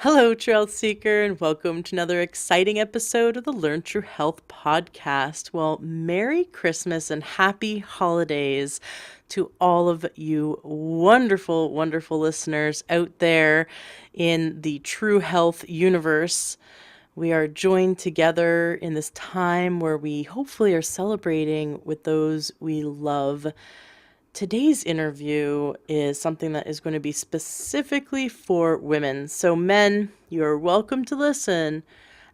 Hello, Trail Seeker, and welcome to another exciting episode of the Learn True Health podcast. Well, Merry Christmas and Happy Holidays to all of you wonderful, wonderful listeners out there in the True Health universe. We are joined together in this time where we hopefully are celebrating with those we love. Today's interview is something that is going to be specifically for women. So, men, you're welcome to listen,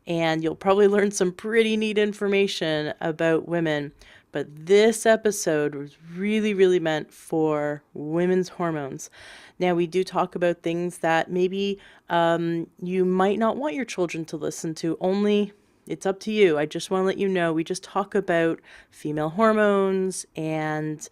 and you'll probably learn some pretty neat information about women. But this episode was really, really meant for women's hormones. Now, we do talk about things that maybe you might not want your children to listen to, only it's up to you. I just want to let you know we just talk about female hormones and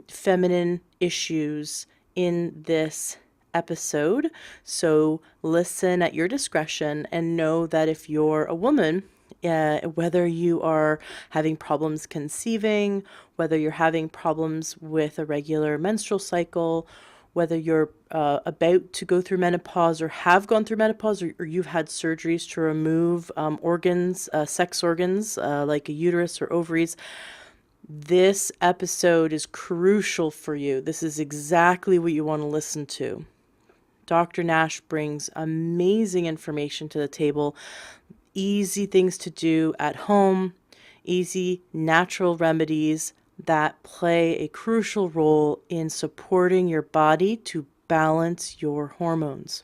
feminine issues in this episode. So listen at your discretion and know that if you're a woman, whether you are having problems conceiving, whether you're having problems with a regular menstrual cycle, whether you're about to go through menopause or have gone through menopause, or you've had surgeries to remove organs, sex organs like a uterus or ovaries, this episode is crucial for you. This is exactly what you want to listen to. Dr. Nash brings amazing information to the table, easy things to do at home, easy natural remedies that play a crucial role in supporting your body to balance your hormones.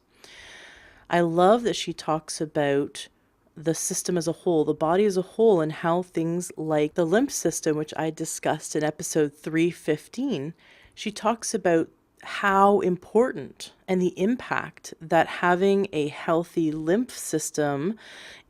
I love that she talks about the system as a whole, the body as a whole, and how things like the lymph system, which I discussed in episode 315, she talks about how important and the impact that having a healthy lymph system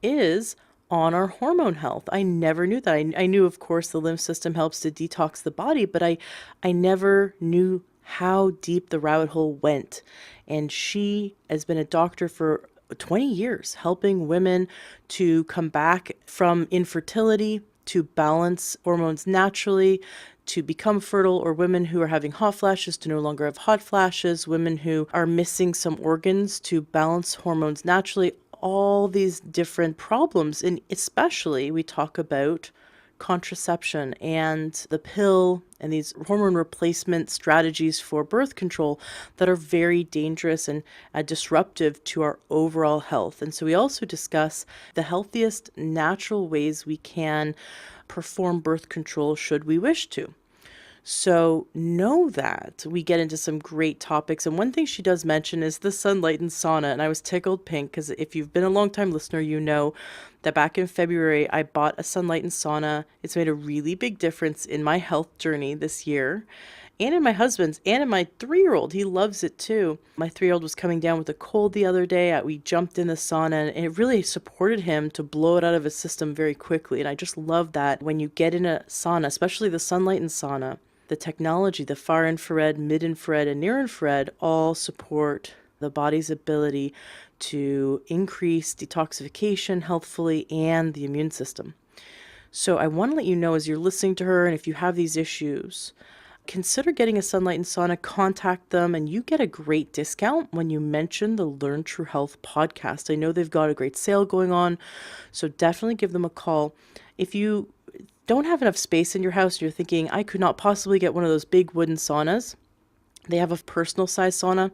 is on our hormone health. I never knew that. I knew, of course, the lymph system helps to detox the body, but I never knew how deep the rabbit hole went. And she has been a doctor for 20 years, helping women to come back from infertility, to balance hormones naturally, to become fertile, or women who are having hot flashes to no longer have hot flashes, women who are missing some organs to balance hormones naturally, all these different problems. And especially we talk about contraception and the pill and these hormone replacement strategies for birth control that are very dangerous and disruptive to our overall health. And so we also discuss the healthiest natural ways we can perform birth control should we wish to. So know that we get into some great topics. And one thing she does mention is the sunlight and sauna. And I was tickled pink because if you've been a long time listener, you know that back in February, I bought a sunlight and sauna. It's made a really big difference in my health journey this year and in my husband's and in my 3-year-old. He loves it too. My 3-year-old was coming down with a cold the other day. We jumped in the sauna and it really supported him to blow it out of his system very quickly. And I just love that when you get in a sauna, especially the sunlight and sauna, the technology, the far infrared, mid-infrared, and near-infrared all support the body's ability to increase detoxification healthfully and the immune system. So I want to let you know as you're listening to her, and if you have these issues, consider getting a sunlight and sauna, contact them, and you get a great discount when you mention the Learn True Health podcast. I know they've got a great sale going on, so definitely give them a call. If you don't have enough space in your house and you're thinking, I could not possibly get one of those big wooden saunas, they have a personal size sauna.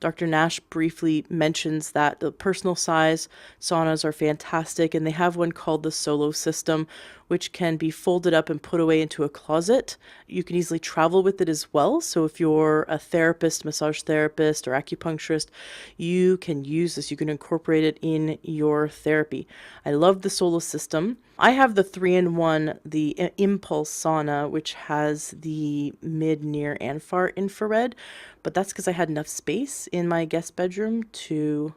Dr. Nash briefly mentions that the personal size saunas are fantastic, and they have one called the Solo System, which can be folded up and put away into a closet. You can easily travel with it as well. So if you're a therapist, massage therapist, or acupuncturist, you can use this. You can incorporate it in your therapy. I love the Solo System. I have the 3-in-1, the Impulse Sauna, which has the mid, near, and far infrared, but that's because I had enough space in my guest bedroom to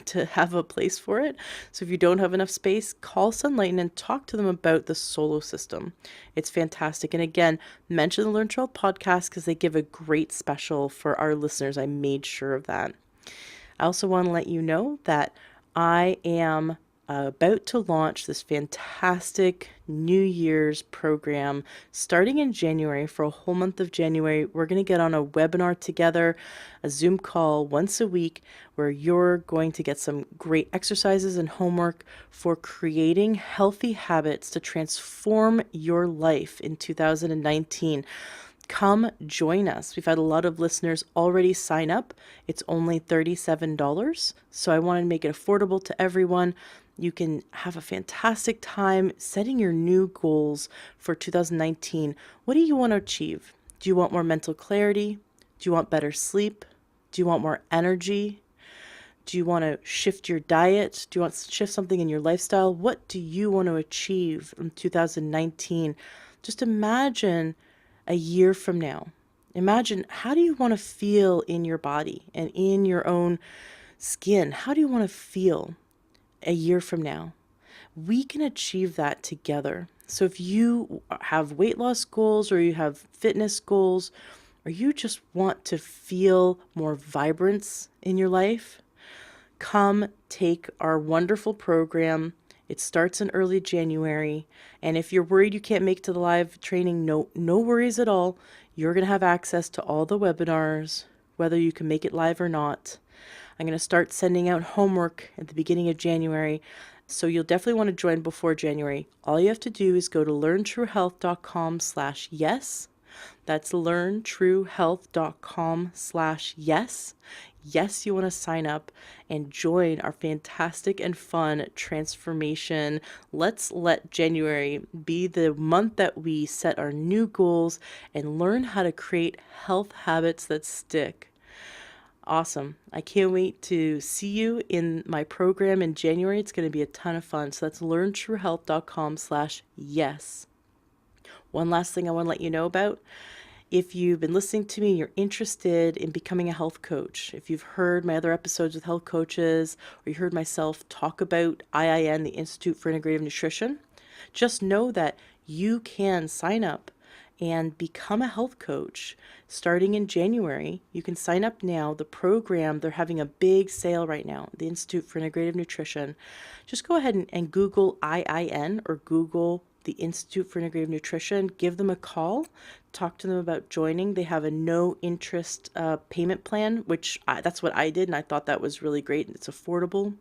to have a place for it. So if you don't have enough space, call Sunlight and talk to them about the Solo System. It's fantastic. And again, mention the Learn True Health podcast because they give a great special for our listeners. I made sure of that. I also want to let you know that I am about to launch this fantastic New Year's program starting in January. For a whole month of January, we're going to get on a webinar together, a Zoom call once a week, where you're going to get some great exercises and homework for creating healthy habits to transform your life in 2019. Come join us. We've had a lot of listeners already sign up. It's only $37. So I want to make it affordable to everyone. You can have a fantastic time setting your new goals for 2019. What do you want to achieve? Do you want more mental clarity? Do you want better sleep? Do you want more energy? Do you want to shift your diet? Do you want to shift something in your lifestyle? What do you want to achieve in 2019? Just imagine a year from now. Imagine, how do you want to feel in your body and in your own skin? How do you want to feel a year from now? We can achieve that together. So if you have weight loss goals, or you have fitness goals, or you just want to feel more vibrance in your life, come take our wonderful program. It starts in early January. And if you're worried you can't make it to the live training, no worries at all. You're going to have access to all the webinars, whether you can make it live or not. I'm going to start sending out homework at the beginning of January. So you'll definitely want to join before January. All you have to do is go to learntruehealth.com/yes. That's learntruehealth.com/yes. Yes, you want to sign up and join our fantastic and fun transformation. Let's let January be the month that we set our new goals and learn how to create health habits that stick. Awesome. I can't wait to see you in my program in January. It's going to be a ton of fun. So that's learntruehealth.com/yes. One last thing I want to let you know about. If you've been listening to me and you're interested in becoming a health coach, if you've heard my other episodes with health coaches, or you heard myself talk about IIN, the Institute for Integrative Nutrition, just know that you can sign up and become a health coach starting in January. You can sign up now. The program, they're having a big sale right now, the Institute for Integrative Nutrition. Just go ahead and Google IIN, or Google the Institute for Integrative Nutrition. Give them a call. Talk to them about joining. They have a no interest payment plan, which that's what I did, and I thought that was really great. It's affordable,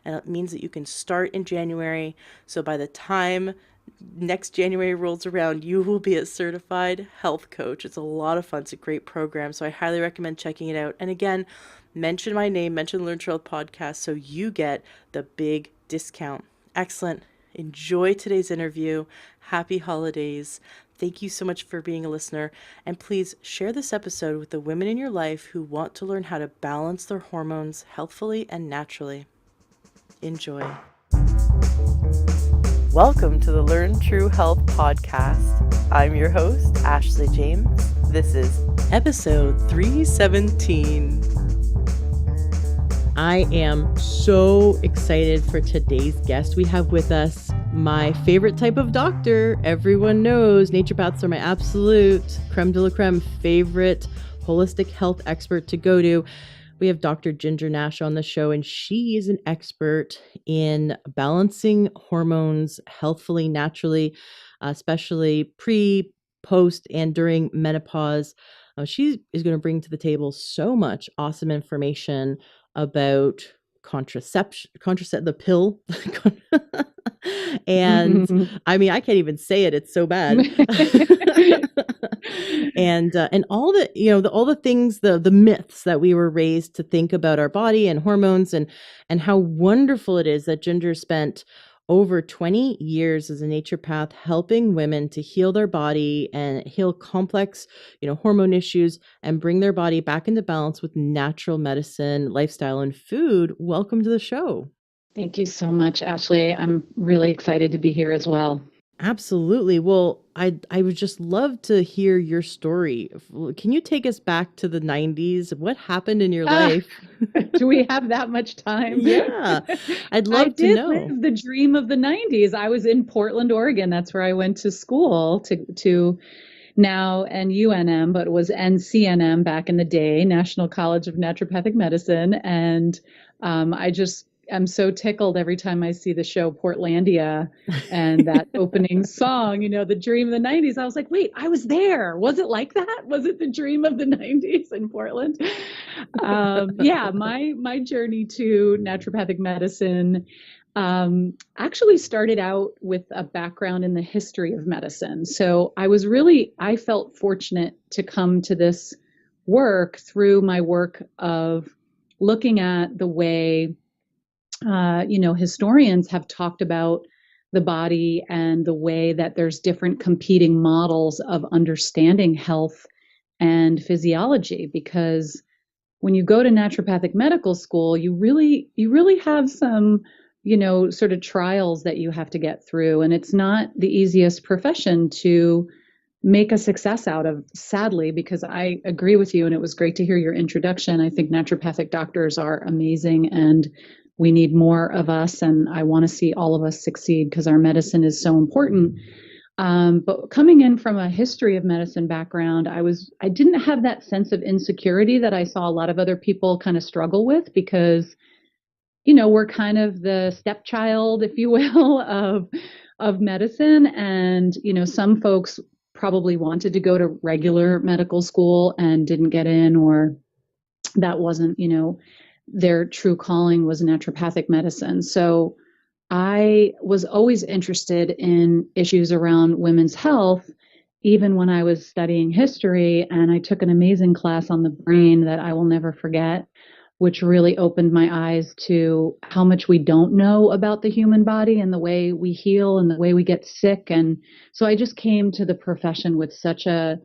and it means that you can start in January. So by the time next January rolls around, you will be a certified health coach. It's a lot of fun. It's a great program. So I highly recommend checking it out. And again, mention my name, mention the Learn to Health podcast, so you get the big discount. Excellent. Enjoy today's interview. Happy holidays. Thank you so much for being a listener. And please share this episode with the women in your life who want to learn how to balance their hormones healthfully and naturally. Enjoy. Welcome to the Learn True Health podcast. I'm your host, Ashley James. This is episode 317. I am so excited for today's guest. We have with us my favorite type of doctor. Everyone knows naturopaths are my absolute creme de la creme favorite holistic health expert to go to. We have Dr. Ginger Nash on the show, and she is an expert in balancing hormones healthfully, naturally, especially pre, post, and during menopause. She is going to bring to the table so much awesome information about contraception, the pill. And I mean, I can't even say it. It's so bad. And all the, all the things, the myths that we were raised to think about our body and hormones, and how wonderful it is that Ginger spent over 20 years as a naturopath helping women to heal their body and heal complex, hormone issues, and bring their body back into balance with natural medicine, lifestyle, and food. Welcome to the show. Thank you so much, Ashley. I'm really excited to be here as well. Absolutely. Well, I would just love to hear your story. Can you take us back to the 90s? What happened in your life? Do we have that much time? Yeah, I'd love to know. I did live the dream of the 90s. I was in Portland, Oregon. That's where I went to school, to now NUNM, but it was NCNM back in the day, National College of Naturopathic Medicine. And I just am so tickled every time I see the show Portlandia and that opening song, the dream of the 90s. I was like, wait, I was there. Was it like that? Was it the dream of the 90s in Portland? Yeah, my journey to naturopathic medicine actually started out with a background in the history of medicine. So I felt fortunate to come to this work through my work of looking at the way, historians have talked about the body and the way that there's different competing models of understanding health and physiology. Because when you go to naturopathic medical school, you really have some, sort of trials that you have to get through. And it's not the easiest profession to make a success out of, sadly, because I agree with you. And it was great to hear your introduction. I think naturopathic doctors are amazing and we need more of us. And I want to see all of us succeed because our medicine is so important. But coming in from a history of medicine background, I didn't have that sense of insecurity that I saw a lot of other people kind of struggle with because, we're kind of the stepchild, if you will, of medicine. And, some folks probably wanted to go to regular medical school and didn't get in, or that wasn't, their true calling was naturopathic medicine. So I was always interested in issues around women's health, even when I was studying history. And I took an amazing class on the brain that I will never forget, which really opened my eyes to how much we don't know about the human body and the way we heal and the way we get sick. And so I just came to the profession with such a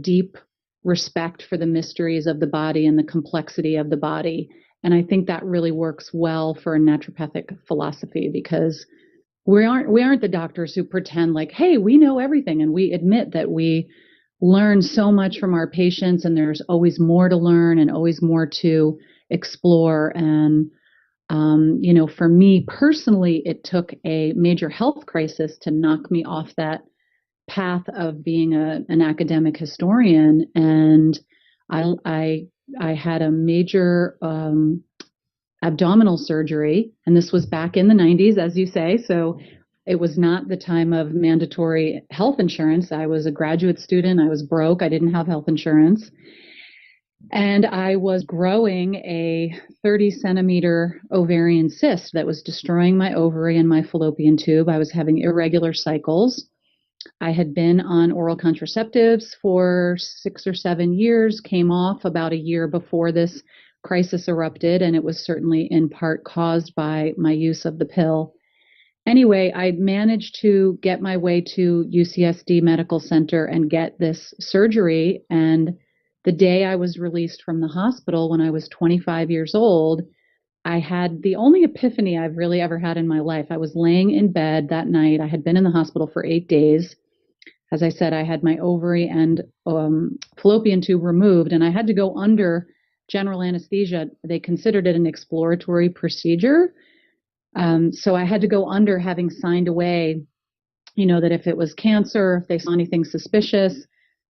deep respect for the mysteries of the body and the complexity of the body. And I think that really works well for a naturopathic philosophy because we aren't the doctors who pretend like, hey, we know everything. And we admit that we learn so much from our patients and there's always more to learn and always more to explore. And, for me personally, it took a major health crisis to knock me off that path of being an academic historian. And I had a major abdominal surgery, and this was back in the 90s, as you say. So it was not the time of mandatory health insurance. I was a graduate student. I was broke. I didn't have health insurance. And I was growing a 30-centimeter ovarian cyst that was destroying my ovary and my fallopian tube. I was having irregular cycles. I had been on oral contraceptives for 6 or 7 years, came off about a year before this crisis erupted, and it was certainly in part caused by my use of the pill. Anyway, I managed to get my way to UCSD Medical Center and get this surgery. And the day I was released from the hospital when I was 25 years old, I had the only epiphany I've really ever had in my life. I was laying in bed that night. I had been in the hospital for 8 days. As I said, I had my ovary and fallopian tube removed, and I had to go under general anesthesia. They considered it an exploratory procedure. So I had to go under, having signed away, that if it was cancer, if they saw anything suspicious,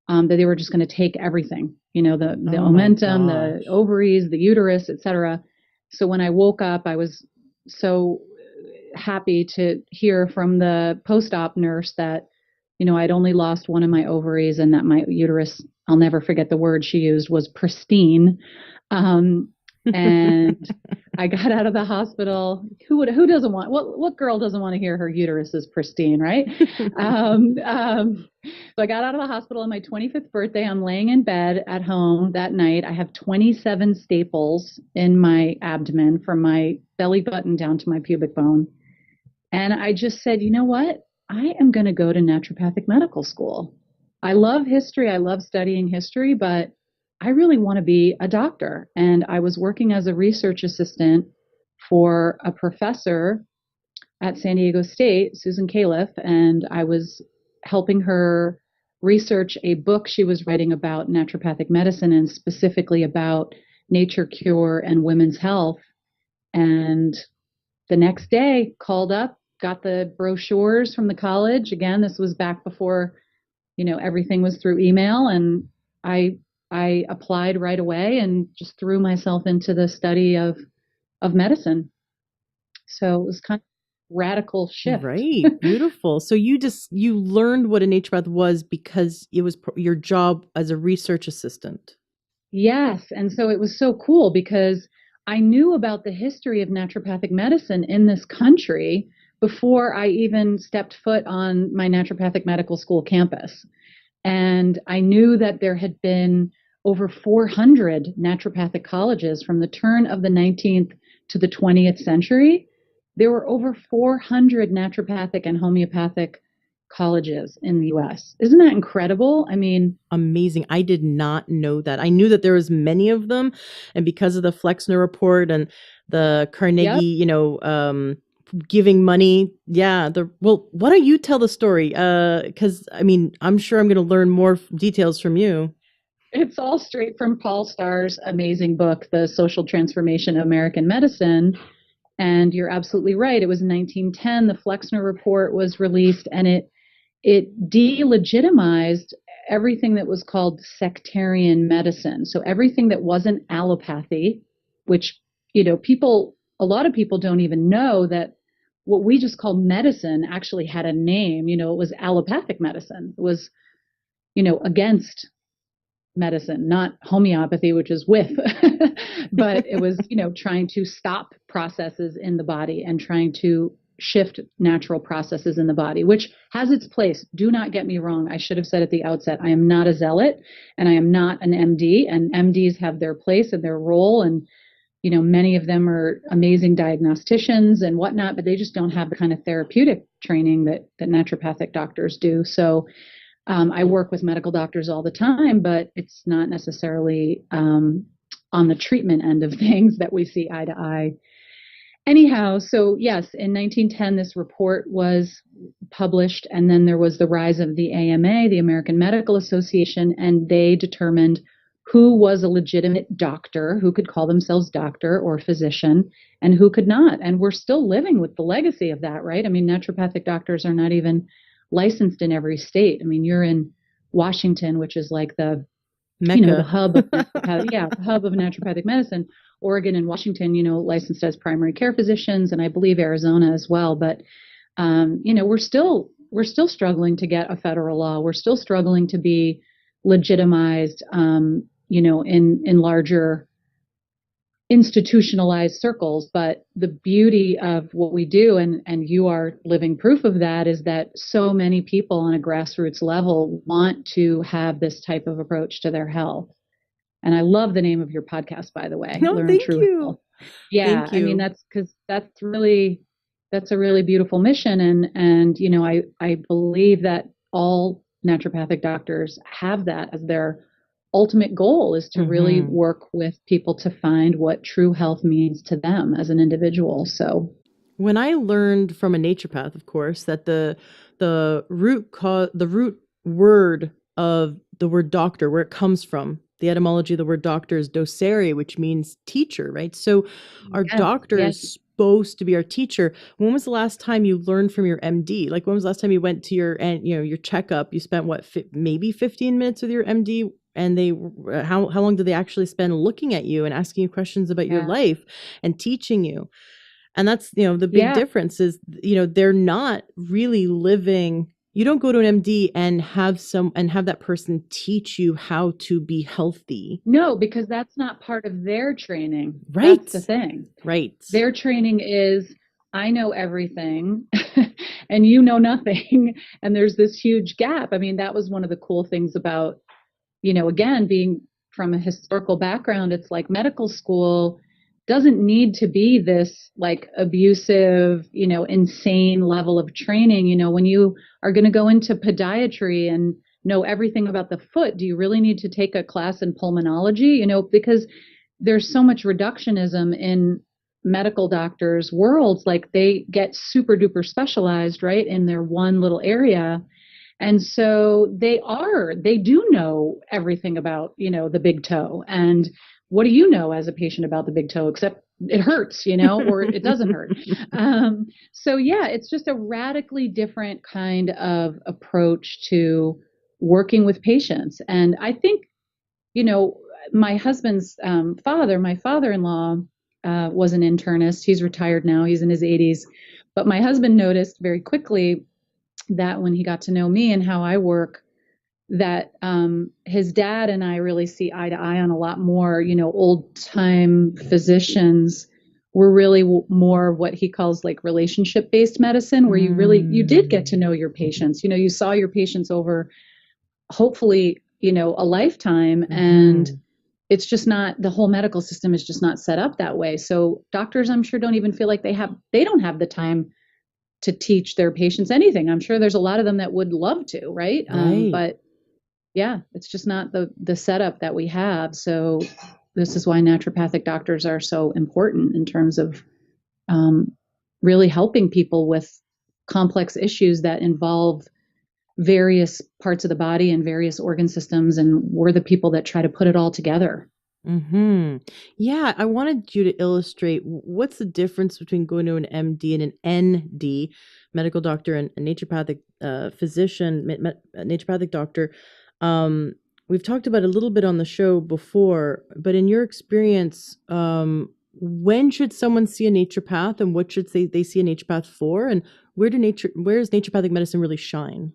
that they were just going to take everything, the Oh my omentum, the gosh. ovaries, the uterus, etc. So when I woke up, I was so happy to hear from the post-op nurse that, I'd only lost one of my ovaries and that my uterus, I'll never forget the word she used, was pristine. Um, and I got out of the hospital. Who doesn't want, what girl doesn't want to hear her uterus is pristine, right? So I got out of the hospital on my 25th birthday. I'm laying in bed at home that night. I have 27 staples in my abdomen from my belly button down to my pubic bone. And I just said, you know what? I am going to go to naturopathic medical school. I love history. I love studying history, but I really want to be a doctor. And I was working as a research assistant for a professor at San Diego State, Susan Califf, and I was helping her research a book she was writing about naturopathic medicine and specifically about nature cure and women's health. And the next day, called up, got the brochures from the college. Again, this was back before, everything was through email, and I I applied right away and just threw myself into the study of medicine. So it was kind of radical shift. Right. Beautiful. So you learned what a naturopath was because it was your job as a research assistant. Yes. And so it was so cool because I knew about the history of naturopathic medicine in this country before I even stepped foot on my naturopathic medical school campus. And I knew that there had been over 400 naturopathic colleges from the turn of the 19th to the 20th century. There were over 400 naturopathic and homeopathic colleges in the US. Isn't that incredible? I mean, Amazing. I did not know that. I knew that there was many of them, and because of the Flexner report and the Carnegie, yep, giving money. Yeah, why don't you tell the story? Cuz I mean, I'm sure I'm going to learn more details from you. it's all straight from Paul Starr's amazing book, The Social Transformation of American Medicine. And you're absolutely right. It was in 1910. The Flexner report was released, and it delegitimized everything that was called sectarian medicine. So everything that wasn't allopathy, which, a lot of people don't even know that what we just call medicine actually had a name. It was allopathic medicine. It was, against medicine, not homeopathy, which is with, but it was, trying to stop processes in the body and trying to shift natural processes in the body, which has its place. Do not get me wrong. I should have said at the outset, I am not a zealot and I am not an MD, and MDs have their place and their role. And, many of them are amazing diagnosticians and whatnot, but they just don't have the kind of therapeutic training that naturopathic doctors do. So I work with medical doctors all the time, but it's not necessarily on the treatment end of things that we see eye to eye. Anyhow, so yes, in 1910, this report was published, and then there was the rise of the AMA, the American Medical Association, and they determined who was a legitimate doctor, who could call themselves doctor or physician, and who could not. And we're still living with the legacy of that, right? I mean, naturopathic doctors are not even licensed in every state. I mean, you're in Washington, which is like the Mecca. hub of the hub of naturopathic medicine. Oregon and Washington, licensed as primary care physicians, and I believe Arizona as well. But we're still struggling to get a federal law. We're still struggling to be legitimized, in larger institutionalized circles. But the beauty of what we do, and you are living proof of that, is that so many people on a grassroots level want to have this type of approach to their health. And I love the name of your podcast, by the way, No, Learn thank True you. Health. Yeah, Thank I mean, you. that's because that's a really beautiful mission. And I believe that all naturopathic doctors have that as their ultimate goal, is to really Mhm. work with people to find what true health means to them as an individual. So, When I learned from a naturopath, of course, that the root word of the word doctor, where it comes from, the etymology of the word doctor is docere, which means teacher, right? So our yes, doctor yes, is supposed to be our teacher. When was the last time you learned from your MD? Like when was the last time you went to your checkup? You spent what, maybe 15 minutes with your MD, and how long did they actually spend looking at you and asking you questions about your yeah, life and teaching you? And that's, the big yeah. difference is, they're not really living. You don't go to an MD and have that person teach you how to be healthy. No, because that's not part of their training. That's Right. the thing. Right. Their training is, I know everything and you know nothing. And there's this huge gap. I mean, that was one of the cool things about, again, being from a historical background. It's like medical school doesn't need to be this like abusive, insane level of training. When you are going to go into podiatry and know everything about the foot, do you really need to take a class in pulmonology? Because there's so much reductionism in medical doctors' worlds. Like they get super duper specialized, right, in their one little area. And so they do know everything about, the big toe. And what do you know as a patient about the big toe, except it hurts, or it doesn't hurt? So yeah, it's just a radically different kind of approach to working with patients. And I think, you know, my husband's father, my father-in-law, was an internist. He's retired now, he's in his 80s. But my husband noticed very quickly that when he got to know me and how I work, that his dad and I really see eye to eye on a lot more. Old time physicians were really more what he calls like relationship based medicine, where you did get to know your patients. You saw your patients over hopefully a lifetime, and it's just not, the whole medical system is just not set up that way. So doctors, I'm sure, don't even feel like they don't have the time to teach their patients anything. I'm sure there's a lot of them that would love to, right? Right. But yeah, it's just not the setup that we have. So this is why naturopathic doctors are so important in terms of um, really helping people with complex issues that involve various parts of the body and various organ systems, and we're the people that try to put it all together. Yeah, I wanted you to illustrate what's the difference between going to an MD and an ND, medical doctor, and a naturopathic physician, naturopathic doctor. Um, we've talked about it a little bit on the show before, but in your experience, when should someone see a naturopath, and what should they see a naturopath for, and where does naturopathic medicine really shine?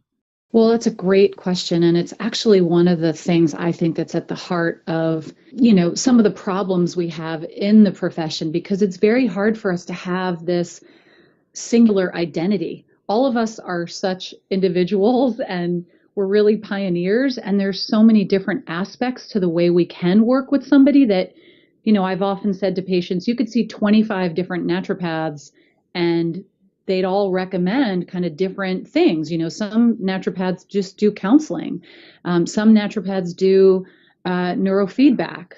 Well, that's a great question. And it's actually one of the things I think that's at the heart of, some of the problems we have in the profession, because it's very hard for us to have this singular identity. All of us are such individuals and we're really pioneers. And there's so many different aspects to the way we can work with somebody that, I've often said to patients, you could see 25 different naturopaths and they'd all recommend kind of different things. Some naturopaths just do counseling. Some naturopaths do neurofeedback,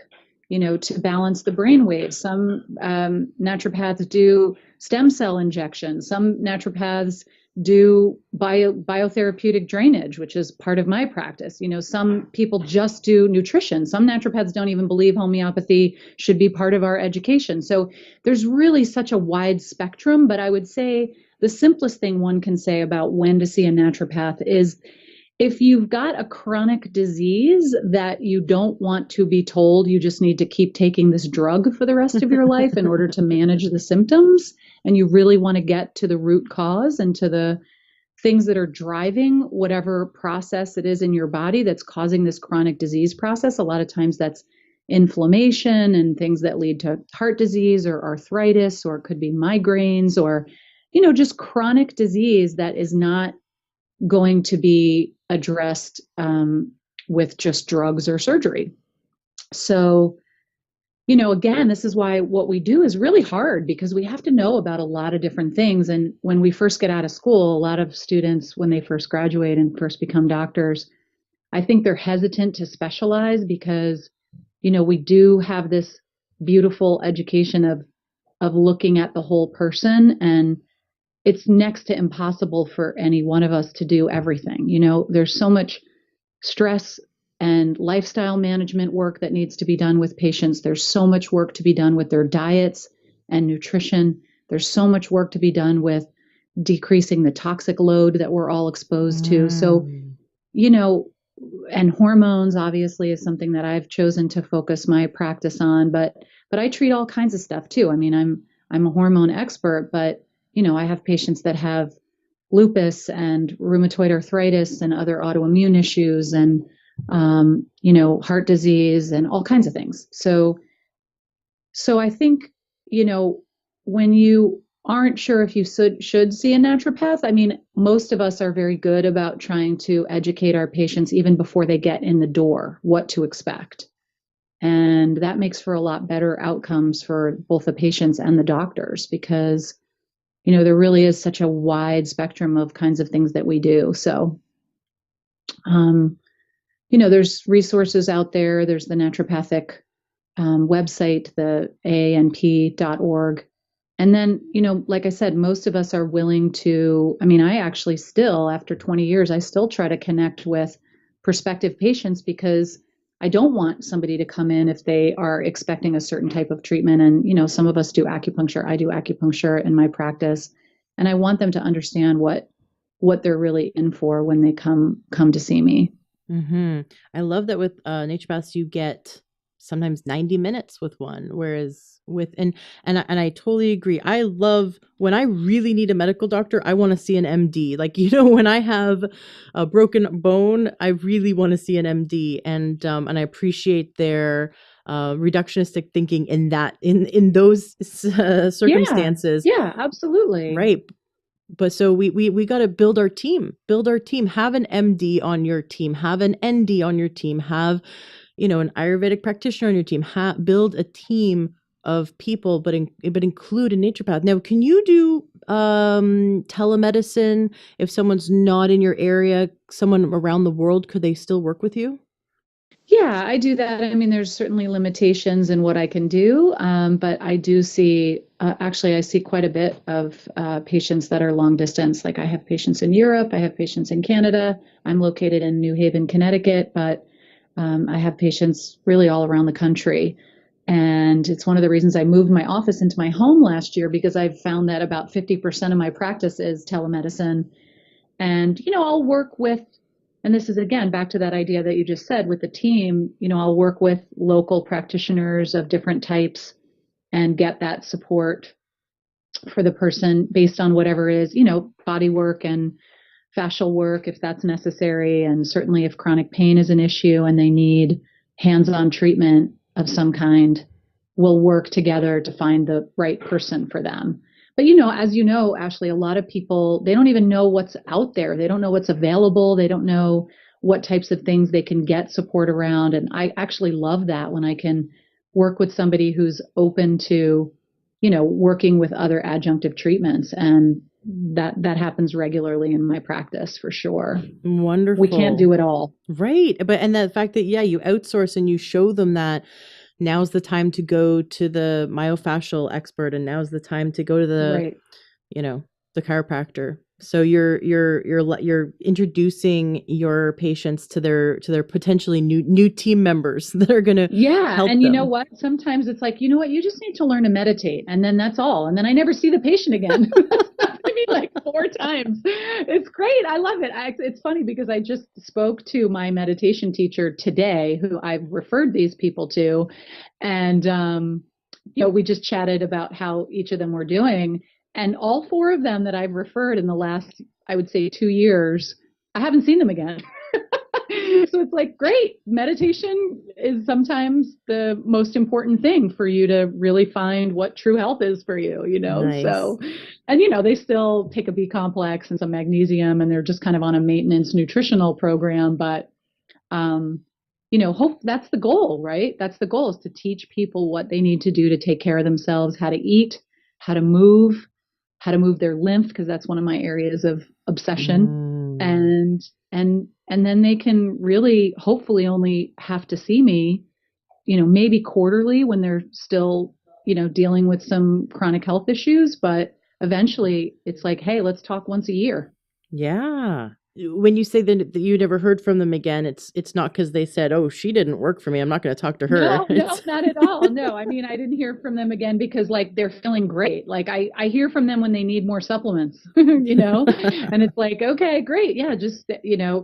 to balance the brain waves. Some naturopaths do stem cell injections. Some naturopaths do biotherapeutic drainage, which is part of my practice. Some people just do nutrition. Some naturopaths don't even believe homeopathy should be part of our education. So there's really such a wide spectrum, but I would say the simplest thing one can say about when to see a naturopath is if you've got a chronic disease that you don't want to be told you just need to keep taking this drug for the rest of your life in order to manage the symptoms, and you really want to get to the root cause and to the things that are driving whatever process it is in your body that's causing this chronic disease process. A lot of times that's inflammation and things that lead to heart disease or arthritis, or it could be migraines, or just chronic disease that is not going to be addressed with just drugs or surgery. So, again, this is why what we do is really hard, because we have to know about a lot of different things. And when we first get out of school, a lot of students, when they first graduate and first become doctors, I think they're hesitant to specialize because, we do have this beautiful education of looking at the whole person, and it's next to impossible for any one of us to do everything. There's so much stress and lifestyle management work that needs to be done with patients. There's so much work to be done with their diets and nutrition. There's so much work to be done with decreasing the toxic load that we're all exposed to. So, and hormones obviously is something that I've chosen to focus my practice on, but I treat all kinds of stuff too. I mean, I'm a hormone expert, but I have patients that have lupus and rheumatoid arthritis and other autoimmune issues and, heart disease and all kinds of things. So I think, when you aren't sure if you should see a naturopath, I mean, most of us are very good about trying to educate our patients even before they get in the door, what to expect. And that makes for a lot better outcomes for both the patients and the doctors, because there really is such a wide spectrum of kinds of things that we do. So, there's resources out there. There's the naturopathic website, the aanp.org. And then, like I said, most of us are willing to, I actually still, after 20 years, I still try to connect with prospective patients, because I don't want somebody to come in if they are expecting a certain type of treatment. And, some of us do acupuncture. I do acupuncture in my practice. And I want them to understand what they're really in for when they come to see me. I love that with naturopaths, you get sometimes 90 minutes with one. Whereas with, and I totally agree. I love when I really need a medical doctor, I want to see an MD. Like, when I have a broken bone, I really want to see an MD. And I appreciate their reductionistic thinking in in those Yeah. circumstances. Yeah, absolutely. Right. But so we got to build our team, have an MD on your team, have an ND on your team, have, an Ayurvedic practitioner on your team, build a team of people, but include a naturopath. Now, can you do telemedicine if someone's not in your area, someone around the world, could they still work with you? Yeah, I do that. I mean, there's certainly limitations in what I can do, but I do see, actually, I see quite a bit of patients that are long distance. Like I have patients in Europe, I have patients in Canada. I'm located in New Haven, Connecticut, but I have patients really all around the country. And it's one of the reasons I moved my office into my home last year because I've found that about 50% of my practice is telemedicine. And, I'll work with, and this is again back to that idea that you just said with the team, I'll work with local practitioners of different types and get that support for the person based on whatever is, body work and fascial work if that's necessary. And certainly if chronic pain is an issue and they need hands on treatment of some kind, we'll work together to find the right person for them. But as you know, Ashley, a lot of people, they don't even know what's out there. They don't know what's available. They don't know what types of things they can get support around. And I actually love that when I can work with somebody who's open to, working with other adjunctive treatments. And that happens regularly in my practice for sure. We can't Wonderful. do it all. Right. But and the fact that, yeah, you outsource and you show them that now's the time to go to the myofascial expert and now's the time to go to Right. you know, the chiropractor. So you're introducing your patients to their potentially new team members that are going to Yeah. help And you know them. what? Sometimes it's like, you know what? You just need to learn to meditate. And then that's all. And then I never see the patient again. That's happened to me like 4 times. It's great. I love it. It's funny because I just spoke to my meditation teacher today, who I've referred these people to. And, we just chatted about how each of them were doing. And all 4 of them that I've referred in the last, I would say, 2 years, I haven't seen them again. So it's like, great. Meditation is sometimes the most important thing for you to really find what true health is for you. Nice. So, and, they still take a B complex and some magnesium and they're just kind of on a maintenance nutritional program. But, hope that's the goal, right? That's the goal, is to teach people what they need to do to take care of themselves, how to eat, how to move, their lymph, because that's one of my areas of obsession. Mm. And then they can really hopefully only have to see me, maybe quarterly when they're still, dealing with some chronic health issues, but eventually it's like, hey, let's talk once a year. Yeah. When you say that you never heard from them again, it's not because they said, "Oh, she didn't work for me. I'm not going to talk to her." No, no, not at all. No, I mean, I didn't hear from them again because like they're feeling great. Like I hear from them when they need more supplements, and it's like, okay, great. Yeah, just,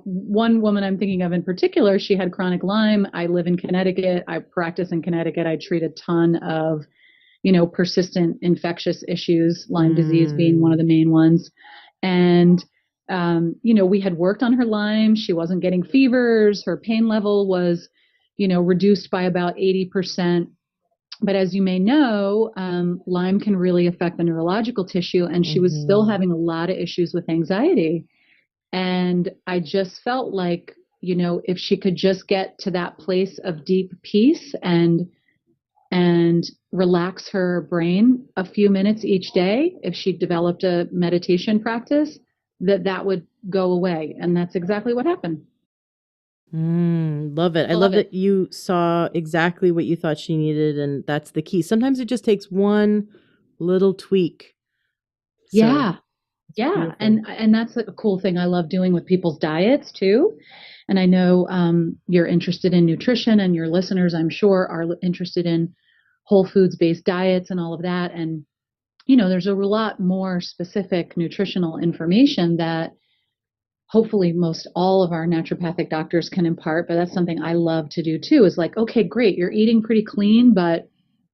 one woman I'm thinking of in particular, she had chronic Lyme. I live in Connecticut. I practice in Connecticut. I treat a ton of, persistent infectious issues, Lyme disease being one of Mm. the main ones. And we had worked on her Lyme. She wasn't getting fevers. Her pain level was, reduced by about 80%. But as you may know, Lyme can really affect the neurological tissue, and she was still Mhm. having a lot of issues with anxiety. And I just felt like, if she could just get to that place of deep peace and relax her brain a few minutes each day, if she developed a meditation practice, that would go away. And that's exactly what happened. Love it. I I love love it. that you saw exactly what you thought she needed, and that's the key. Sometimes it just takes one little tweak. So Yeah. it's Yeah. beautiful. And that's a cool thing I love doing with people's diets too. And I know you're interested in nutrition, and your listeners, I'm sure, are interested in whole foods based diets and all of that. And, there's a lot more specific nutritional information that hopefully most all of our naturopathic doctors can impart, but that's something I love to do too, is like, okay, great, you're eating pretty clean, but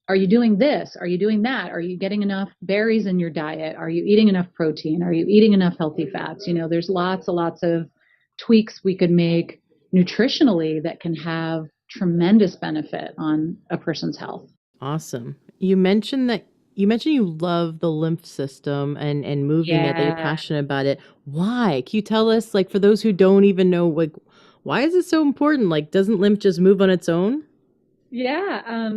are you doing this? Are you doing that? Are you getting enough berries in your diet? Are you eating enough protein? Are you eating enough healthy fats? There's lots and lots of tweaks we could make nutritionally that can have tremendous benefit on a person's health. Awesome. You mentioned you love the lymph system and moving it, that you're Yeah. passionate about it. Why? Can you tell us, like, for those who don't even know, like, why is it so important? Like, doesn't lymph just move on its own? Yeah,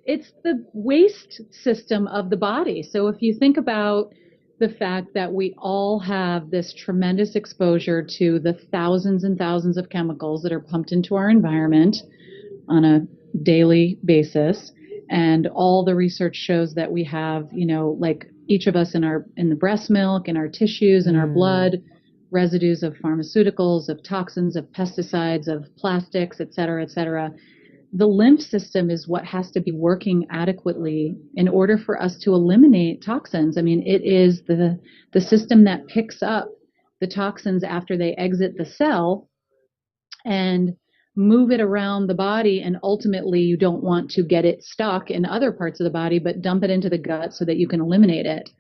it's the waste system of the body. So if you think about the fact that we all have this tremendous exposure to the thousands and thousands of chemicals that are pumped into our environment on a daily basis, and all the research shows that we have, like each of us in the breast milk, in our tissues, in our Mm. blood, residues of pharmaceuticals, of toxins, of pesticides, of plastics, et cetera, et cetera. The lymph system is what has to be working adequately in order for us to eliminate toxins. I mean, it is the system that picks up the toxins after they exit the cell and move it around the body. And ultimately, you don't want to get it stuck in other parts of the body, but dump it into the gut so that you can eliminate it.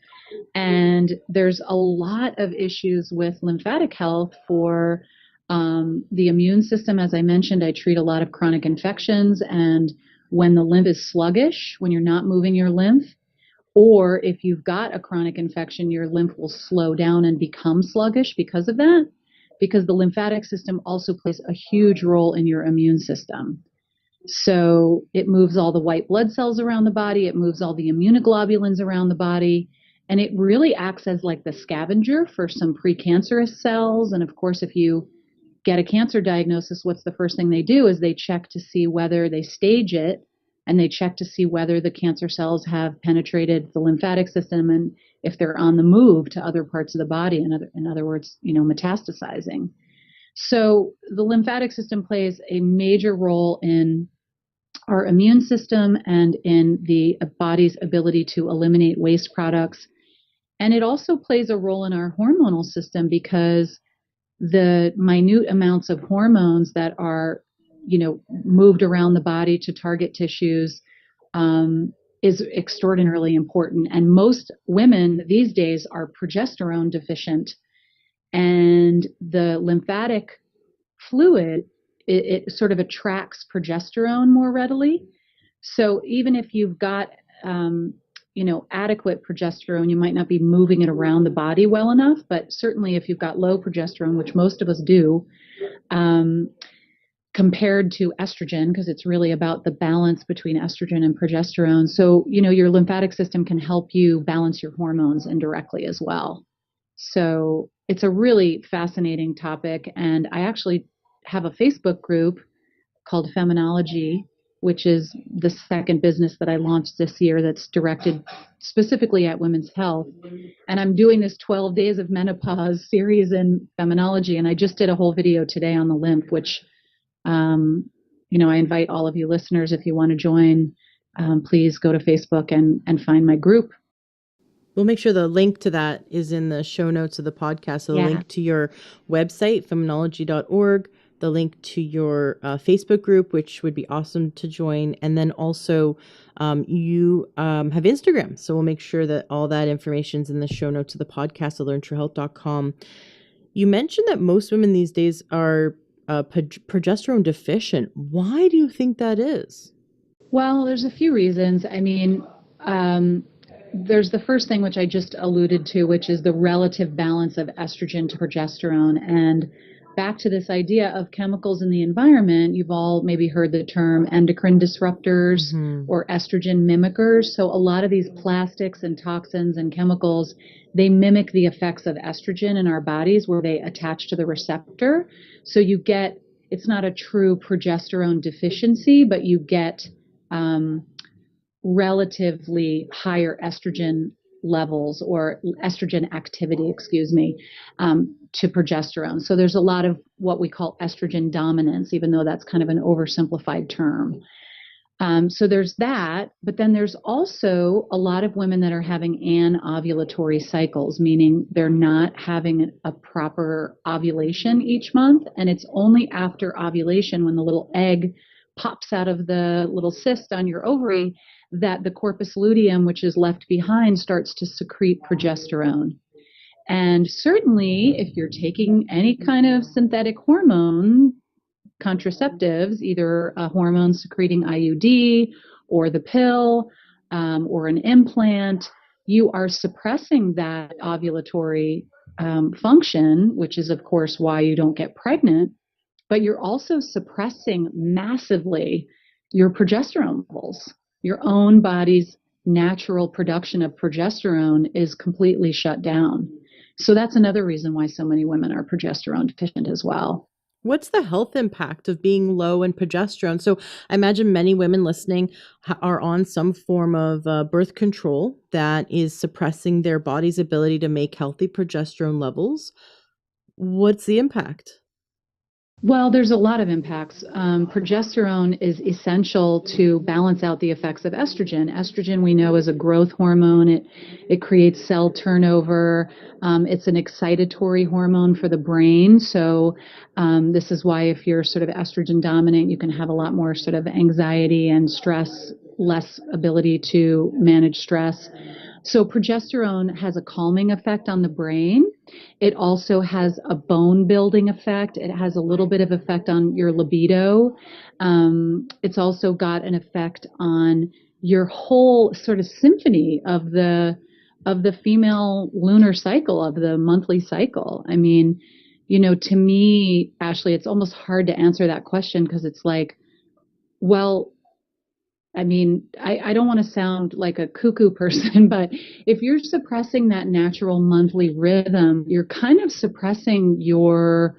And there's a lot of issues with lymphatic health for the immune system. As I mentioned, I treat a lot of chronic infections. And when the lymph is sluggish, when you're not moving your lymph, or if you've got a chronic infection, your lymph will slow down and become sluggish because of that, because the lymphatic system also plays a huge role in your immune system. So it moves all the white blood cells around the body, it moves all the immunoglobulins around the body, and it really acts as like the scavenger for some precancerous cells. And of course, if you get a cancer diagnosis, what's the first thing they do is they check to see whether they stage it, and they check to see whether the cancer cells have penetrated the lymphatic system and if they're on the move to other parts of the body, in other words, metastasizing. So the lymphatic system plays a major role in our immune system and in the body's ability to eliminate waste products. And it also plays a role in our hormonal system because the minute amounts of hormones that are, moved around the body to target tissues is extraordinarily important. And most women these days are progesterone deficient, and the lymphatic fluid, it sort of attracts progesterone more readily. So even if you've got adequate progesterone, you might not be moving it around the body well enough. But certainly, if you've got low progesterone, which most of us do, um, compared to estrogen, because it's really about the balance between estrogen and progesterone. So your lymphatic system can help you balance your hormones indirectly as well. So it's a really fascinating topic, and I actually have a Facebook group called Feminology, which is the second business that I launched this year that's directed specifically at women's health. And I'm doing this 12 Days of Menopause series in Feminology. And I just did a whole video today on the lymph, which, I invite all of you listeners, if you want to join, please go to Facebook and find my group. We'll make sure the link to that is in the show notes of the podcast. So the Yeah. link to your website, feminology.org, the link to your Facebook group, which would be awesome to join. And then also you have Instagram. So we'll make sure that all that information is in the show notes of the podcast at learntruehealth.com. You mentioned that most women these days are progesterone deficient. Why do you think that is? Well, there's a few reasons. I mean, there's the first thing, which I just alluded to, which is the relative balance of estrogen to progesterone. And back to this idea of chemicals in the environment, you've all maybe heard the term endocrine disruptors or estrogen mimickers. So a lot of these plastics and toxins and chemicals, they mimic the effects of estrogen in our bodies where they attach to the receptor. So it's not a true progesterone deficiency, but you get relatively higher estrogen levels or estrogen activity, to progesterone. So there's a lot of what we call estrogen dominance, even though that's kind of an oversimplified term. So there's that, but then there's also a lot of women that are having anovulatory cycles, meaning they're not having a proper ovulation each month. And it's only after ovulation, when the little egg pops out of the little cyst on your ovary, that the corpus luteum, which is left behind, starts to secrete progesterone. And certainly, if you're taking any kind of synthetic hormone, contraceptives, either a hormone secreting IUD or the pill or an implant, you are suppressing that ovulatory function, which is, of course, why you don't get pregnant. But you're also suppressing massively your progesterone levels. Your own body's natural production of progesterone is completely shut down. So that's another reason why so many women are progesterone deficient as well. What's the health impact of being low in progesterone? So I imagine many women listening are on some form of birth control that is suppressing their body's ability to make healthy progesterone levels. What's the impact? Well, there's a lot of impacts. Progesterone is essential to balance out the effects of estrogen. Estrogen, we know, is a growth hormone. It creates cell turnover. It's an excitatory hormone for the brain. So this is why if you're sort of estrogen dominant, you can have a lot more sort of anxiety and stress, less ability to manage stress. So progesterone has a calming effect on the brain. It also has a bone building effect. It has a little bit of effect on your libido. It's also got an effect on your whole sort of symphony of the female lunar cycle, of the monthly cycle. I mean, to me, Ashley, it's almost hard to answer that question because it's like, well, I mean, I don't want to sound like a cuckoo person, but if you're suppressing that natural monthly rhythm, you're kind of suppressing your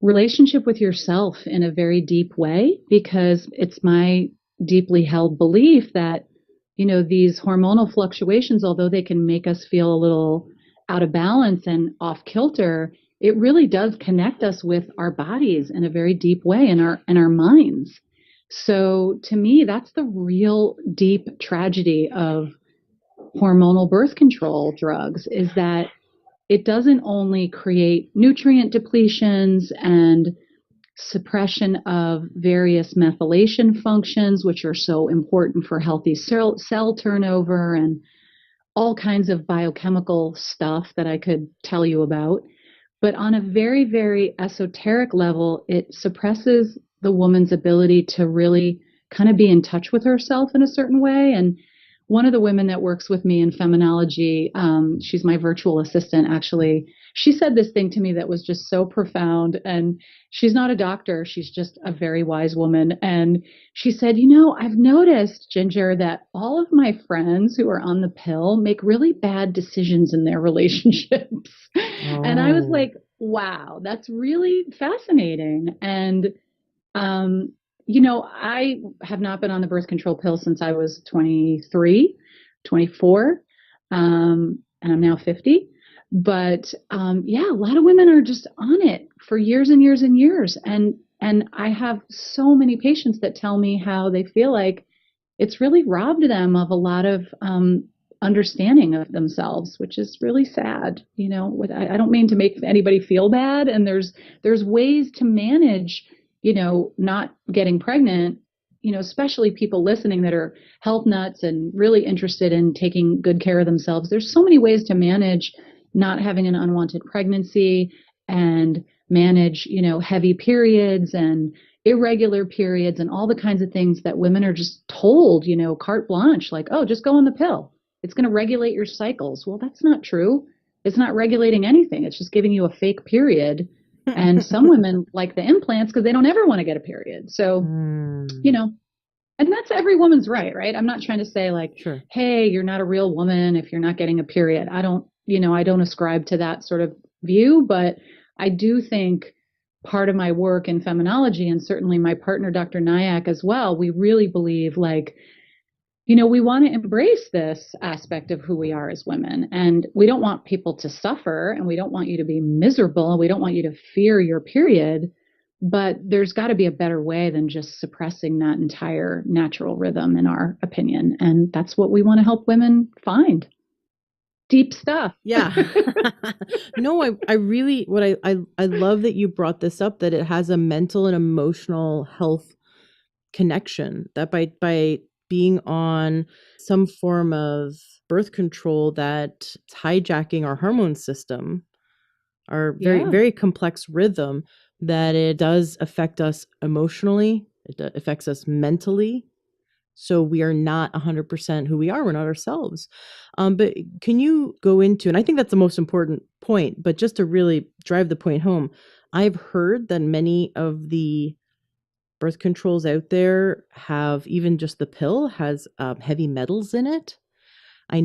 relationship with yourself in a very deep way, because it's my deeply held belief that, these hormonal fluctuations, although they can make us feel a little out of balance and off kilter, it really does connect us with our bodies in a very deep way, in our minds. So to me, that's the real deep tragedy of hormonal birth control drugs, is that it doesn't only create nutrient depletions and suppression of various methylation functions, which are so important for healthy cell turnover and all kinds of biochemical stuff that I could tell you about. But on a very, very esoteric level, it suppresses the woman's ability to really kind of be in touch with herself in a certain way. And one of the women that works with me in feminology, she's my virtual assistant, actually. She said this thing to me that was just so profound. And she's not a doctor, she's just a very wise woman. And she said, I've noticed, Ginger, that all of my friends who are on the pill make really bad decisions in their relationships. And I was Oh, like, wow, that's really fascinating. And I have not been on the birth control pill since I was 23, 24, and I'm now 50. But yeah, a lot of women are just on it for years and years and years. And I have so many patients that tell me how they feel like it's really robbed them of a lot of understanding of themselves, which is really sad. I don't mean to make anybody feel bad. And there's ways to manage, not getting pregnant, especially people listening that are health nuts and really interested in taking good care of themselves. There's so many ways to manage not having an unwanted pregnancy and manage, heavy periods and irregular periods and all the kinds of things that women are just told, carte blanche, like, oh, just go on the pill. It's going to regulate your cycles. Well, that's not true. It's not regulating anything. It's just giving you a fake period. And some women like the implants because they don't ever want to get a period. So, you mm, know, and that's every woman's right? I'm not trying to say like, sure. hey, you're not a real woman if you're not getting a period. I don't ascribe to that sort of view, but I do think part of my work in feminology, and certainly my partner, Dr. Nyack, as well, we really believe like, we want to embrace this aspect of who we are as women. And we don't want people to suffer, and we don't want you to be miserable. We don't want you to fear your period. But there's got to be a better way than just suppressing that entire natural rhythm, in our opinion. And that's what we want to help women find. Deep stuff. Yeah. No, I really what I love that you brought this up, that it has a mental and emotional health connection, that by being on some form of birth control that's hijacking our hormone system, our very Yeah. very complex rhythm, that it does affect us emotionally, affects us mentally, so we are not 100% who we are. We're not ourselves. But can you go into, and I think that's the most important point, but just to really drive the point home, I've heard that many of the birth controls out there have, even just the pill has heavy metals in it. I've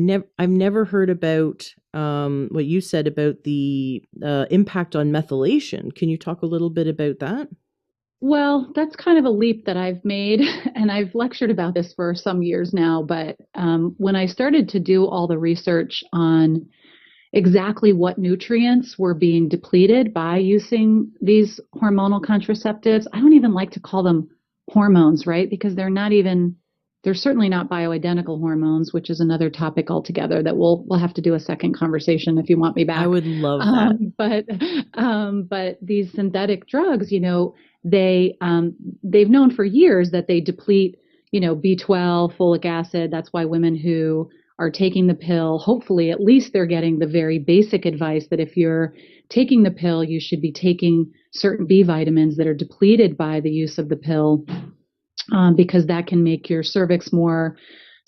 never heard about what you said about the impact on methylation. Can you talk a little bit about that? Well, that's kind of a leap that I've made, and I've lectured about this for some years now. But when I started to do all the research on exactly what nutrients were being depleted by using these hormonal contraceptives, I don't even like to call them hormones, right? Because they're certainly not bioidentical hormones, which is another topic altogether that we'll have to do a second conversation if you want me I back. would love that. But these synthetic drugs, they've known for years that they deplete, B12, folic acid. That's why women who are taking the pill, hopefully at least they're getting the very basic advice that if you're taking the pill, you should be taking certain B vitamins that are depleted by the use of the pill, because that can make your cervix more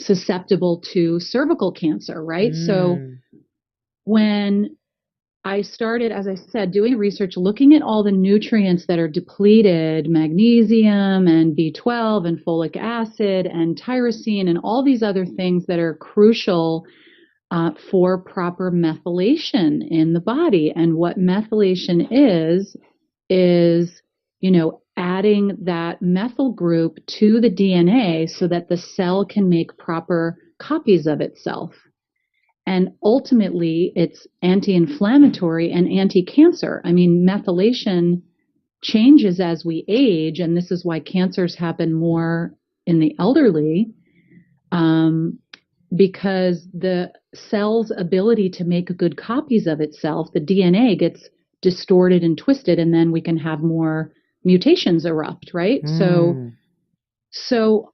susceptible to cervical cancer, right? So Mm. when I started, as I said, doing research, looking at all the nutrients that are depleted, magnesium and B12 and folic acid and tyrosine and all these other things that are crucial for proper methylation in the body. And what methylation is, adding that methyl group to the DNA so that the cell can make proper copies of itself. And ultimately, it's anti inflammatory and anti cancer. I mean, methylation changes as we age, and this is why cancers happen more in the elderly, um, because the cell's ability to make good copies of itself, the DNA gets distorted and twisted, and then we can have more mutations erupt, right? So, Mm. so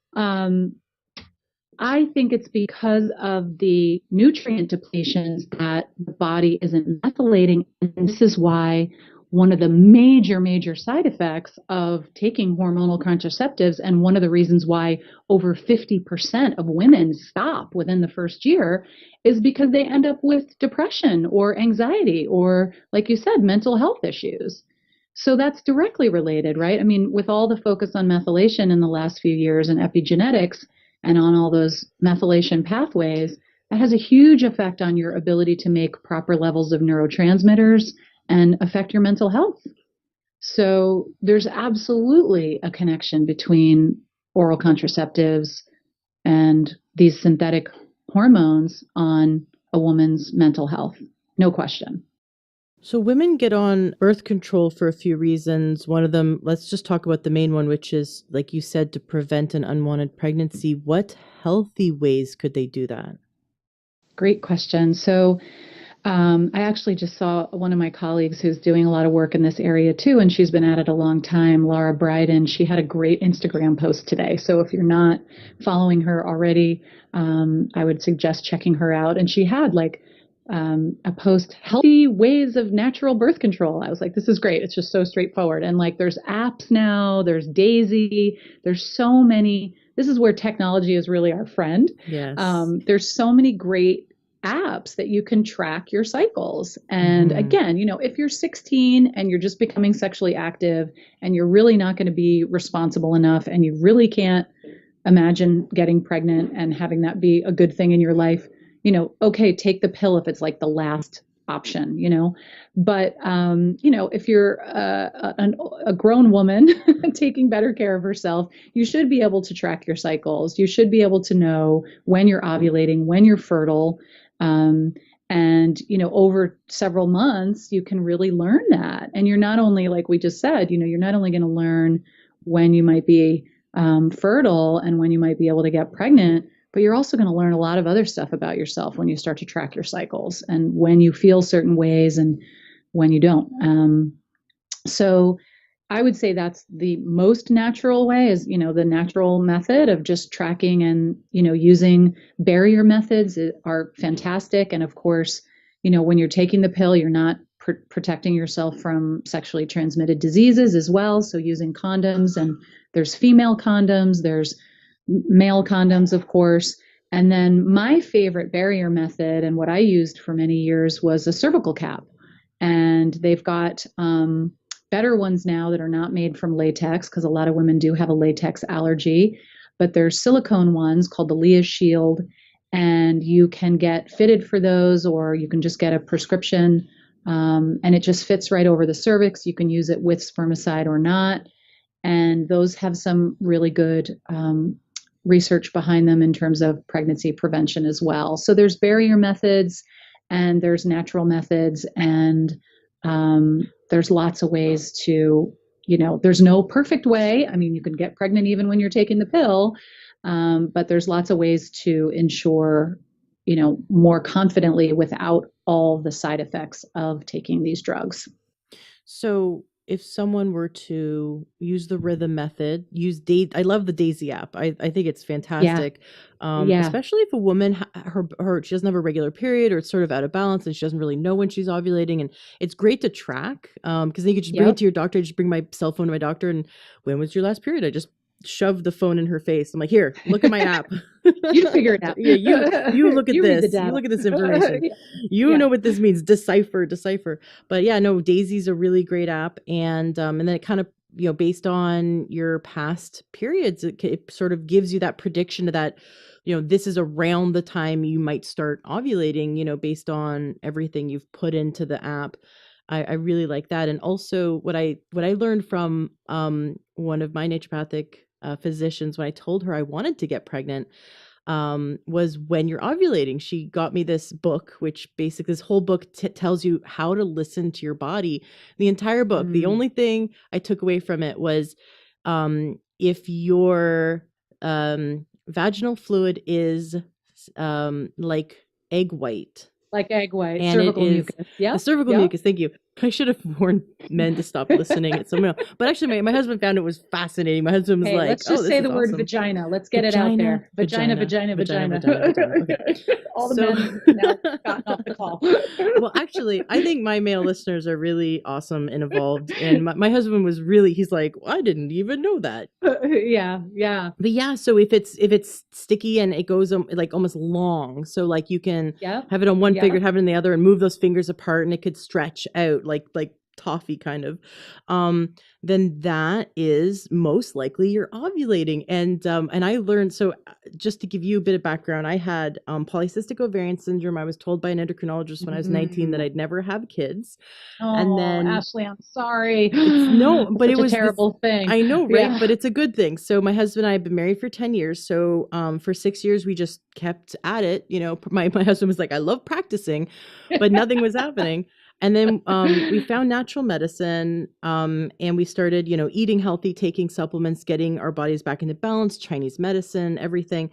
I think it's because of the nutrient depletions that the body isn't methylating. And this is why one of the major, major side effects of taking hormonal contraceptives, and one of the reasons why over 50% of women stop within the first year, is because they end up with depression or anxiety or, like you said, mental health issues. So that's directly related, right? I mean, with all the focus on methylation in the last few years and epigenetics and on all those methylation pathways, that has a huge effect on your ability to make proper levels of neurotransmitters and affect your mental health. So there's absolutely a connection between oral contraceptives and these synthetic hormones on a woman's mental health. No question. So women get on birth control for a few reasons. One of them, let's just talk about the main one, which is, like you said, to prevent an unwanted pregnancy. What healthy ways could they do that? Great question. So I actually just saw one of my colleagues who's doing a lot of work in this area too, and she's been at it a long time, Laura Bryden. She had a great Instagram post today. So if you're not following her already, I would suggest checking her out. And she had a post, healthy ways of natural birth control. I was like, this is great. It's just so straightforward. And like, there's apps now, there's Daisy, there's so many. This is where technology is really our friend. Yes. There's so many great apps that you can track your cycles. And Mm-hmm. again, if you're 16 and you're just becoming sexually active and you're really not going to be responsible enough and you really can't imagine getting pregnant and having that be a good thing in your life, okay, take the pill if it's like the last option. But if you're a grown woman taking better care of herself, you should be able to track your cycles. You should be able to know when you're ovulating, when you're fertile. um, And, over several months, you can really learn that. And you're not only, like we just said, you're not only going to learn when you might be fertile and when you might be able to get pregnant, but you're also going to learn a lot of other stuff about yourself when you start to track your cycles and when you feel certain ways and when you don't. So I would say that's the most natural way is, the natural method of just tracking and, using barrier methods are fantastic. And of course, when you're taking the pill, you're not protecting yourself from sexually transmitted diseases as well. So using condoms, and there's female condoms, there's male condoms, of course. And then my favorite barrier method and what I used for many years was a cervical cap. And they've got better ones now that are not made from latex because a lot of women do have a latex allergy. But there's silicone ones called the Leah Shield, and you can get fitted for those, or you can just get a prescription, and it just fits right over the cervix. You can use it with spermicide or not, and those have some really good research behind them in terms of pregnancy prevention as well. So there's barrier methods and there's natural methods, and there's lots of ways to, there's no perfect way. I mean, you can get pregnant even when you're taking the pill, but there's lots of ways to ensure, more confidently without all the side effects of taking these drugs. So if someone were to use the rhythm method, I love the Daisy app. I think it's Yeah. fantastic. Yeah. Especially if a woman, she doesn't have a regular period or it's sort of out of balance and she doesn't really know when she's ovulating. And it's great to track. Cause then you could just bring it Yep. to your doctor. I just bring my cell phone to my doctor and when was your last period? I just shove the phone in her face. I'm like, here, look at my app. You figure it out. Yeah, you look at You read the this. data. You look at this information. Yeah. You Yeah. know what this means. Decipher. But yeah, no, Daisy's a really great app, and then it kind of, based on your past periods, it sort of gives you that prediction of that, this is around the time you might start ovulating, based on everything you've put into the app. I really like that. And also what I learned from one of my naturopathic physicians when I told her I wanted to get pregnant was when you're ovulating. She got me this book, which basically this whole book tells you how to listen to your body. The entire book. The only thing I took away from it was if your vaginal fluid is like egg white. Like egg white, And it cervical is mucus. Yep. the cervical Yep. mucus. Thank you. I should have warned men to stop listening at someone else. But actually, my husband found it was fascinating. My husband was Hey, like, let's "Oh, just this say is the word awesome." vagina. Let's get it out there. Vagina. Okay. All the So, men now gotten off the call. well, actually, I think my male listeners are really awesome and evolved. And my husband was he's like, well, I didn't even know that. Yeah. Yeah. But yeah, so if it's sticky and it goes like almost long, so like you can Yep. have it on one Yep. finger, have it in the other, and move those fingers apart, and it could stretch out like toffee kind of. Then that is most likely you're ovulating. And I learned, so just to give you a bit of background, I had polycystic ovarian syndrome. I was told by an endocrinologist when I was 19 that I'd never have kids. And Oh, then Ashley, I'm sorry. no, but Such it a was terrible thing. I know, right? Yeah. But it's a good thing. So my husband and I have been married for 10 years. So for 6 years, we just kept at it. My husband was like, I love practicing, but nothing was happening. And then we found natural medicine, and we started, eating healthy, taking supplements, getting our bodies back into balance, Chinese medicine, everything.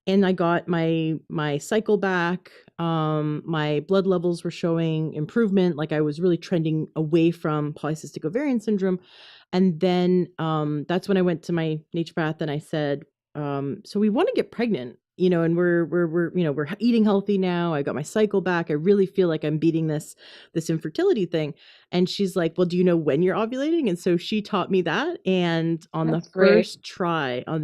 And I got my cycle back. My blood levels were showing improvement. Like I was really trending away from polycystic ovarian syndrome. And then that's when I went to my naturopath and I said, so we want to get pregnant, and we're eating healthy now. I got my cycle back. I really feel like I'm beating this infertility thing. And she's like, well, do you know when you're ovulating? And so she taught me that. And on That's the great. first try, I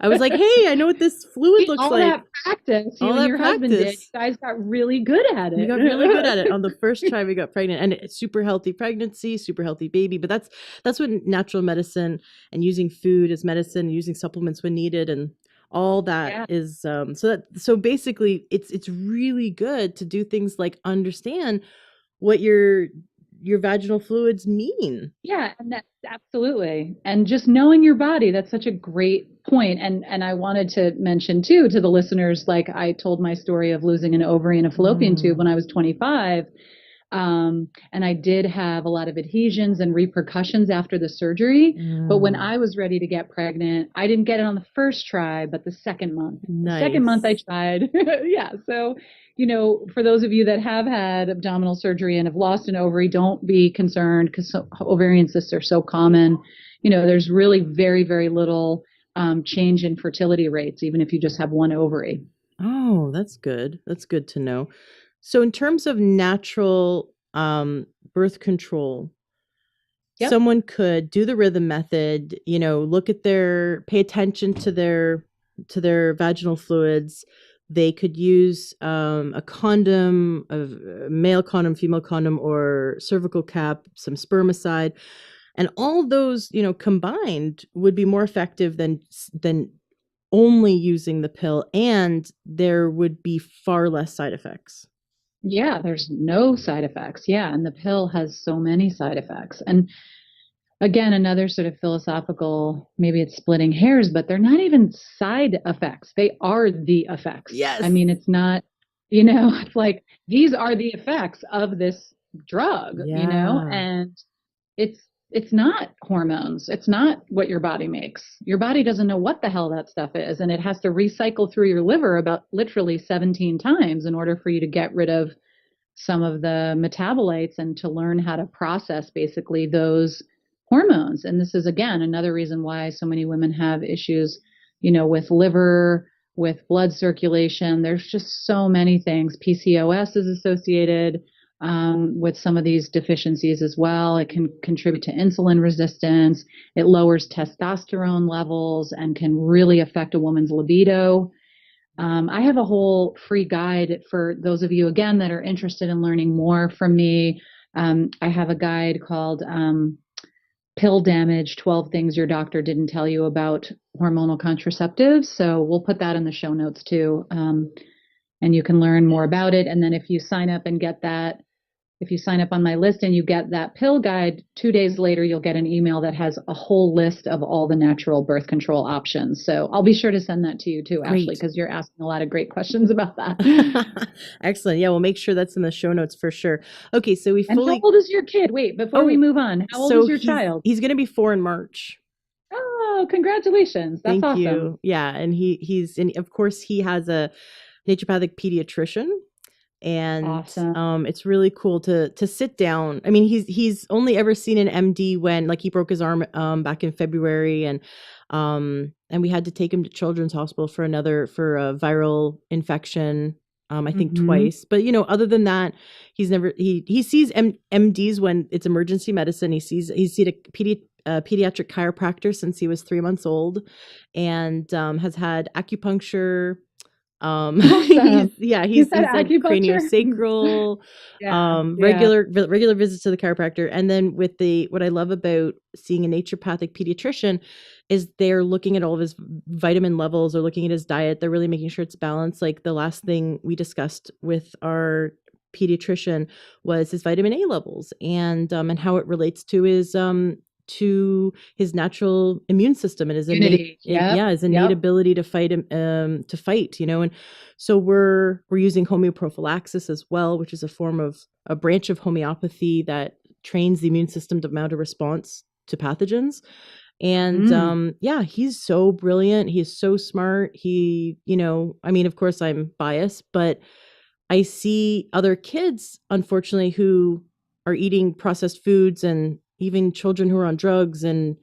was like, hey, I know what this fluid looks all like. That practice, you All and that your husband did. You practice. guys got really good at it. We got really good at it. On the first try, we got pregnant, and it's super healthy pregnancy, super healthy baby. But that's what natural medicine and using food as medicine, using supplements when needed, and all that is. So basically, it's really good to do things like understand what you're your vaginal fluids mean. Yeah, and that's absolutely. And just knowing your body, that's such a great point. And I wanted to mention too to the listeners, like I told my story of losing an ovary and a fallopian tube Mm, when I was 25. And I did have a lot of adhesions and repercussions after the surgery. But when mm, I was ready to get pregnant, I didn't get it on the first try, but the second month. The second month I nice. tried. Yeah. So, for those of you that have had abdominal surgery and have lost an ovary, don't be concerned because ovarian cysts are so common. There's really very, very little change in fertility rates, even if you just have one ovary. Oh, that's good. That's good to know. So in terms of natural birth control, Yep. someone could do the rhythm method, look at pay attention to their vaginal fluids. They could use a condom, a male condom, female condom, or cervical cap, some spermicide, and all those, combined would be more effective than only using the pill, and there would be far less side effects. Yeah, there's no side effects. Yeah, and the pill has so many side effects. And again, another sort of philosophical, maybe it's splitting hairs, but they're not even side effects. They are the effects. I Yes. mean, it's not, it's like these are the effects of this drug, Yeah. and it's not hormones. It's not what your body makes. Your body doesn't know what the hell that stuff is, and it has to recycle through your liver about literally 17 times in order for you to get rid of some of the metabolites and to learn how to process basically those hormones. And this is, again, another reason why so many women have issues, with liver, with blood circulation. There's just so many things. PCOS is associated with some of these deficiencies as well. It can contribute to insulin resistance. It lowers testosterone levels and can really affect a woman's libido. I have a whole free guide for those of you, again, that are interested in learning more from me. I have a guide called Pill Damage 12 Things Your Doctor Didn't Tell You About Hormonal Contraceptives. So we'll put that in the show notes too. And you can learn more about it. And then if you sign up and get that, if you sign up on my list and you get that pill guide, 2 days later, you'll get an email that has a whole list of all the natural birth control options. So I'll be sure to send that to you too, Ashley, Great. because you're asking a lot of great questions about that. Excellent. Yeah, we'll make sure that's in the show notes for sure. Okay, so we And how fully old is your kid? Wait, before we Oh, move on, how old so is your he's child? he's going to be 4 in March. Oh, congratulations. That's Thank awesome. you. Yeah, and and of course he has a naturopathic pediatrician, and Awesome. it's really cool to sit down. I mean, he's only ever seen an MD when, like, he broke his arm back in February, and we had to take him to Children's Hospital for a viral infection. I think Mm-hmm. twice, but other than that, he sees MDs when it's emergency medicine. He's seen a pediatric chiropractor since he was 3 months old, and has had acupuncture. Awesome. You said He's had acupuncture? craniosacral, Yeah, yeah. regular visits to the chiropractor. And then what I love about seeing a naturopathic pediatrician is they're looking at all of his vitamin levels, or looking at his diet. They're really making sure it's balanced. Like, the last thing we discussed with our pediatrician was his vitamin A levels, and how it relates to his natural immune system and Unity. Yep. his innate Yep. ability to fight, and so we're using homeoprophylaxis as well, which is a branch of homeopathy that trains the immune system to mount a response to pathogens. And Mm. yeah, he's so brilliant. He's so smart. I mean, of course I'm biased, but I see other kids, unfortunately, who are eating processed foods, and even children who are on drugs. And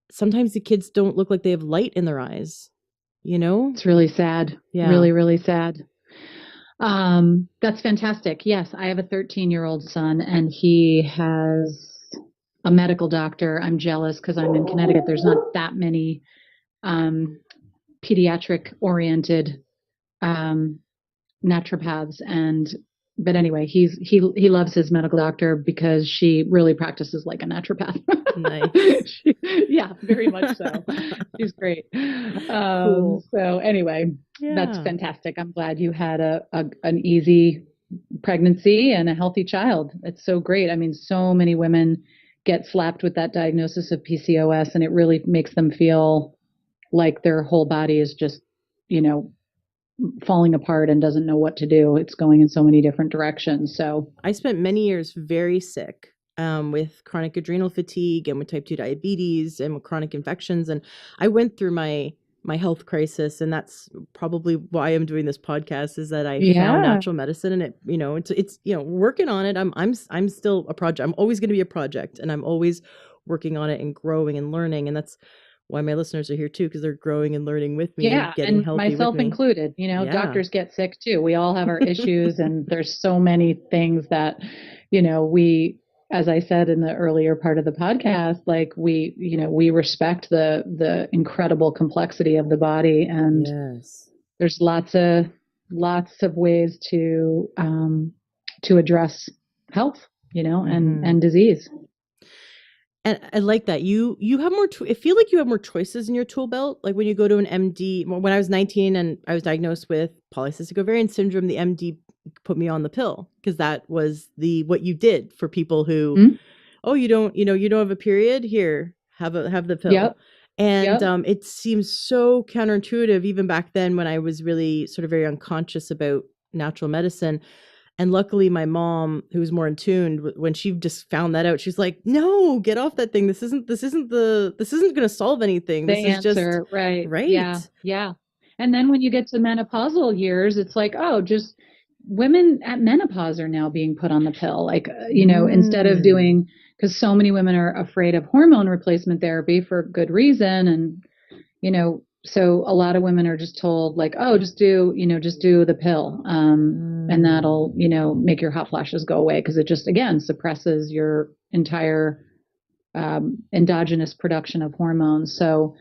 sometimes the kids don't look like they have light in their eyes, you know? It's really sad. Yeah. Really, really sad. That's fantastic. Yes, I have a 13-year-old son, and he has a medical doctor. I'm jealous because I'm in Connecticut. There's not that many um, pediatric oriented um, naturopaths, and but anyway, he loves his medical doctor because she really practices like a naturopath. Nice. Yeah, very much so. She's great. Cool. So anyway, that's Yeah. fantastic. I'm glad you had an easy pregnancy and a healthy child. It's so great. I mean, so many women get slapped with that diagnosis of PCOS, and it really makes them feel like their whole body is just, you know, falling apart and doesn't know what to do. It's going in so many different directions. So I spent many years very sick, with chronic adrenal fatigue and with type 2 diabetes and with chronic infections. And I went through my health crisis, and that's probably why I'm doing this podcast, is that I found yeah, natural medicine, and it, it's, working on it. I'm still a project. I'm always going to be a project, and I'm always working on it and growing and learning. And that's why my listeners are here too, because they're growing and learning with me and yeah, getting and healthy with myself me. included. You know, Yeah. doctors get sick too. We all have our issues, and there's so many things that, you know, we, as I said in the earlier part of the podcast, like we, you know, we respect the incredible complexity of the body, and Yes. there's lots of ways to address health, you know, Hmm. and disease. And I like that. You have more I feel like you have more choices in your tool belt. Like when you go to an MD, when I was 19 and I was diagnosed with polycystic ovarian syndrome, the MD put me on the pill because that was the what you did for people who, Mm-hmm. oh, you don't have a period, here, have the pill. Yep. And Yep. it seems so counterintuitive even back then when I was really sort of very unconscious about natural medicine. And luckily, my mom, who was more in tune, when she just found that out, she's like, "No, get off that thing. This isn't going to solve anything. The This is just answer, right. Yeah. right." Yeah. And then when you get to menopausal years, it's like, oh, just women at menopause are now being put on the pill. Like, you know, instead of Mm. doing, because so many women are afraid of hormone replacement therapy for good reason. And, you know, so a lot of women are just told, like, oh, just do the pill. And Mm. that'll, you know, make your hot flashes go away because it just, again, suppresses your entire endogenous production of hormones. So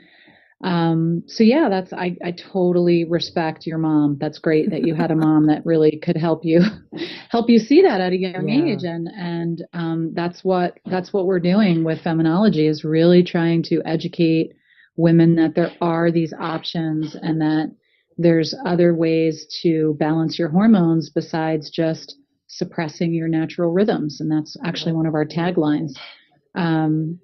yeah, I totally respect your mom. That's great that you had a mom that really could help you help you see that at a young age, Yeah. and that's what we're doing with feminology, is really trying to educate women that there are these options and that there's other ways to balance your hormones besides just suppressing your natural rhythms, and that's actually one of our taglines. Um,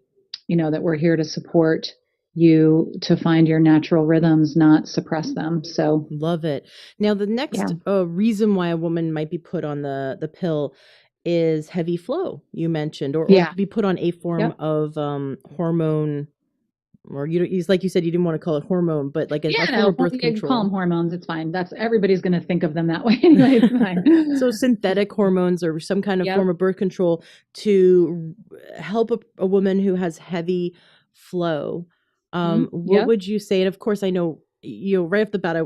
you know, that we're here to support you to find your natural rhythms, not suppress them. So, Love it. Now, the yeah. next reason why a woman might be put on the pill is heavy flow. You mentioned, or Yeah. to be put on a form Yep. of hormone, or like you said, you didn't want to call it hormone, but like a Yeah, form no, of birth you can call them control. hormones. It's fine. That's everybody's going to think of them that way anyway. It's So fine. synthetic hormones or some kind of form Yep. of birth control to help a woman who has heavy flow. What Yep. would you say? And of course, I know, right off the bat,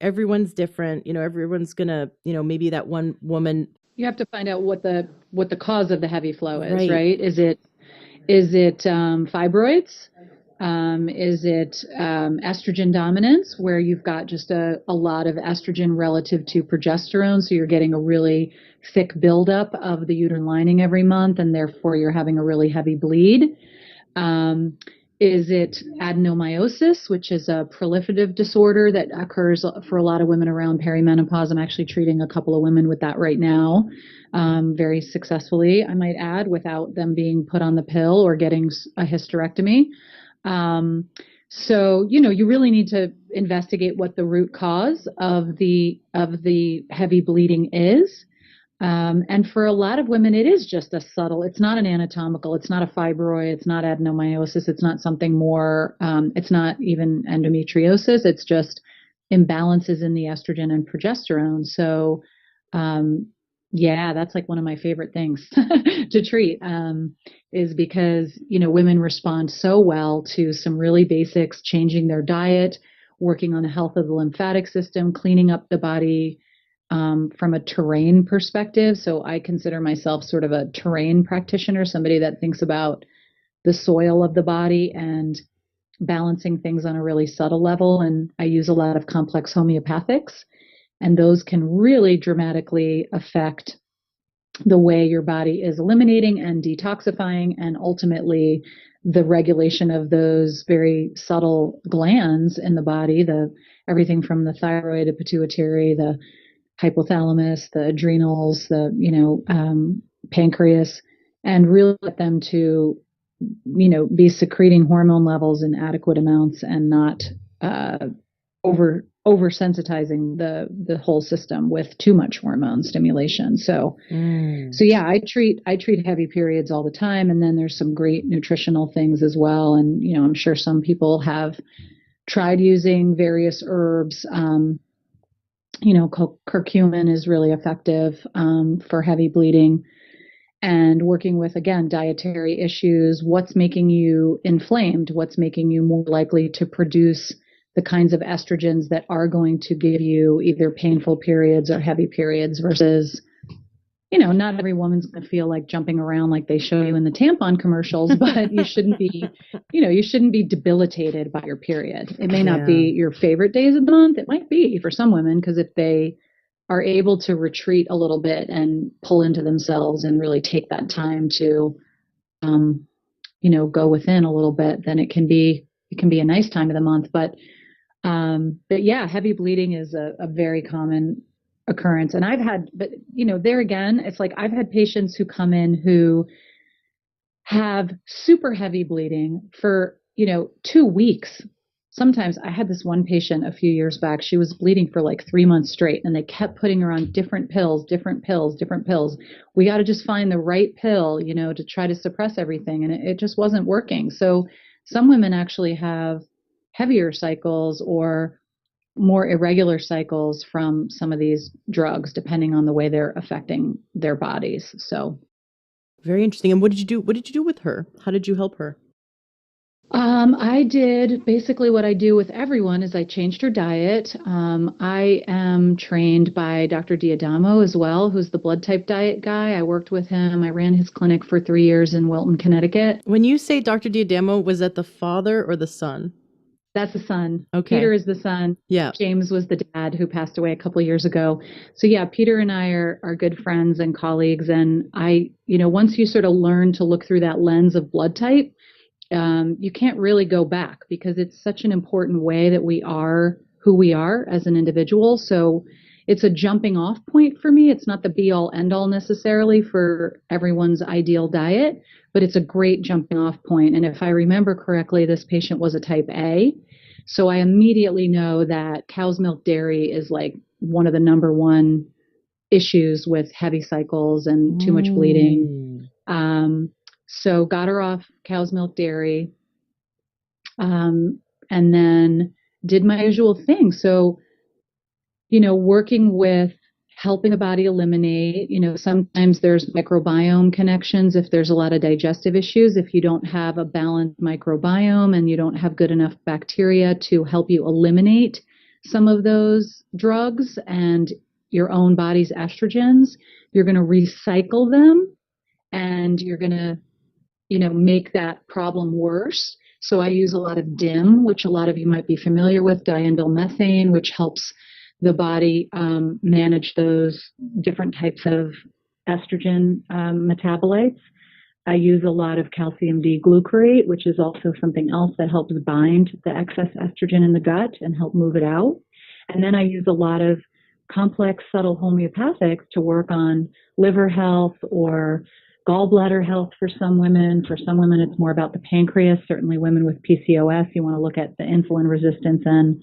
everyone's different. Everyone's gonna, maybe that one woman. You have to find out what the cause of the heavy flow is, Right. right? Is it fibroids? Is it estrogen dominance, where you've got just a lot of estrogen relative to progesterone? So you're getting a really thick buildup of the uterine lining every month, and therefore you're having a really heavy bleed. Um, is it adenomyosis, which is a proliferative disorder that occurs for a lot of women around perimenopause? I'm actually treating a couple of women with that right now, very successfully, I might add, without them being put on the pill or getting a hysterectomy. Um, so, you know, you really need to investigate what the root cause of the heavy bleeding is. And for a lot of women, it is just a subtle, it's not an anatomical, it's not a fibroid, it's not adenomyosis, it's not something more, it's not even endometriosis, it's just imbalances in the estrogen and progesterone. So, um, yeah, that's like one of my favorite things to treat, is because, you know, women respond so well to some really basics, changing their diet, working on the health of the lymphatic system, cleaning up the body, from a terrain perspective. So I consider myself sort of a terrain practitioner, somebody that thinks about the soil of the body and balancing things on a really subtle level. And I use a lot of complex homeopathics, and those can really dramatically affect the way your body is eliminating and detoxifying, and ultimately the regulation of those very subtle glands in the body, the everything from the thyroid, the pituitary, the hypothalamus, the adrenals, pancreas, and really get them to, be secreting hormone levels in adequate amounts and not uh, oversensitizing the whole system with too much hormone stimulation. So Mm. yeah, I treat heavy periods all the time, and then there's some great nutritional things as well. And I'm sure some people have tried using various herbs. Curcumin is really effective for heavy bleeding, and working with, again, dietary issues. What's making you inflamed? What's making you more likely to produce the kinds of estrogens that are going to give you either painful periods or heavy periods versus, not every woman's going to feel like jumping around like they show you in the tampon commercials, but you shouldn't be debilitated by your period. It may not Yeah. be your favorite days of the month. It might be for some women, because if they are able to retreat a little bit and pull into themselves and really take that time to, um, go within a little bit, then it can be a nice time of the month. But yeah, heavy bleeding is a very common occurrence. And but there again, it's like I've had patients who come in who have super heavy bleeding for, 2 weeks. Sometimes I had this one patient a few years back. She was bleeding for like 3 months straight, and they kept putting her on different pills, different pills, different pills. We got to just find the right pill, to try to suppress everything. And it just wasn't working. So some women actually have heavier cycles or more irregular cycles from some of these drugs, depending on the way they're affecting their bodies. So Very interesting. And what did you do? What did you do with her? How did you help her? I did basically what I do with everyone is I changed her diet. I am trained by Dr. Diadamo as well, who's the blood type diet guy. I worked with him. I ran his clinic for 3 years in Wilton, Connecticut. When you say Dr. Diadamo, was that the father or the son? That's the son. Okay. Peter is the son. Yeah. James was the dad who passed away a couple of years ago. So yeah, Peter and I are good friends and colleagues. And once you sort of learn to look through that lens of blood type, you can't really go back, because it's such an important way that we are who we are as an individual. So it's a jumping off point for me. It's not the be all end all necessarily for everyone's ideal diet, but it's a great jumping off point. And if I remember correctly, this patient was a type A. So I immediately know that cow's milk dairy is like one of the number one issues with heavy cycles and too much bleeding. Mm. So got her off cow's milk dairy, and then did my usual thing. So, working with helping the body eliminate, sometimes there's microbiome connections. If there's a lot of digestive issues, if you don't have a balanced microbiome and you don't have good enough bacteria to help you eliminate some of those drugs and your own body's estrogens, you're going to recycle them, and you're going to make that problem worse. So I use a lot of DIM, which a lot of you might be familiar with, diindyl methane, which helps the body manage those different types of estrogen metabolites. I use a lot of calcium D-glucarate, which is also something else that helps bind the excess estrogen in the gut and help move it out. And then I use a lot of complex, subtle homeopathics to work on liver health or gallbladder health for some women. For some women, it's more about the pancreas. Certainly women with PCOS, you want to look at the insulin resistance and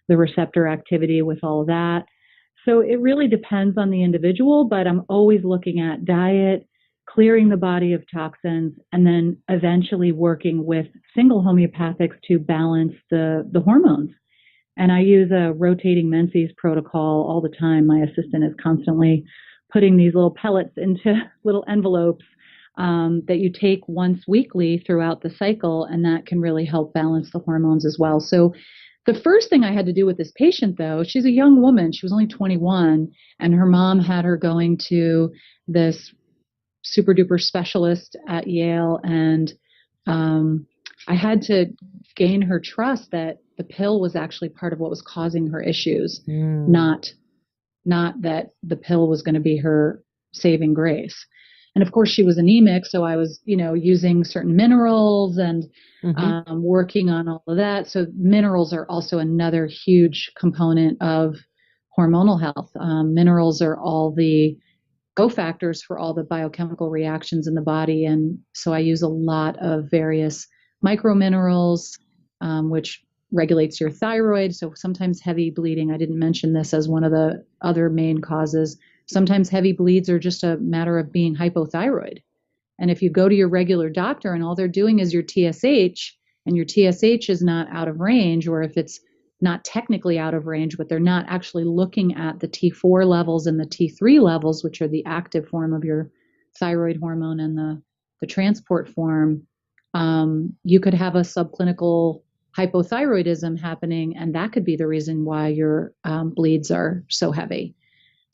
the receptor activity with all of that. So it really depends on the individual, but I'm always looking at diet, clearing the body of toxins, and then eventually working with single homeopathics to balance the hormones. And I use a rotating Menses protocol all the time. My assistant is constantly putting these little pellets into little envelopes that you take once weekly throughout the cycle, and that can really help balance the hormones as well. So the first thing I had to do with this patient, though, she's a young woman. She was only 21, and her mom had her going to this super duper specialist at Yale. And I had to gain her trust that the pill was actually part of what was causing her issues, Mm. not that the pill was going to be her saving grace. And of course, she was anemic, so I was, using certain minerals and Mm-hmm. working on all of that. So minerals are also another huge component of hormonal health. Minerals are all the cofactors for all the biochemical reactions in the body. And so I use a lot of various microminerals, which regulates your thyroid. So sometimes heavy bleeding, I didn't mention this as one of the other main causes. Sometimes heavy bleeds are just a matter of being hypothyroid. And if you go to your regular doctor and all they're doing is your TSH and your TSH is not out of range, or if it's not technically out of range, but they're not actually looking at the T4 levels and the T3 levels, which are the active form of your thyroid hormone and the transport form, you could have a subclinical hypothyroidism happening, and that could be the reason why your bleeds are so heavy.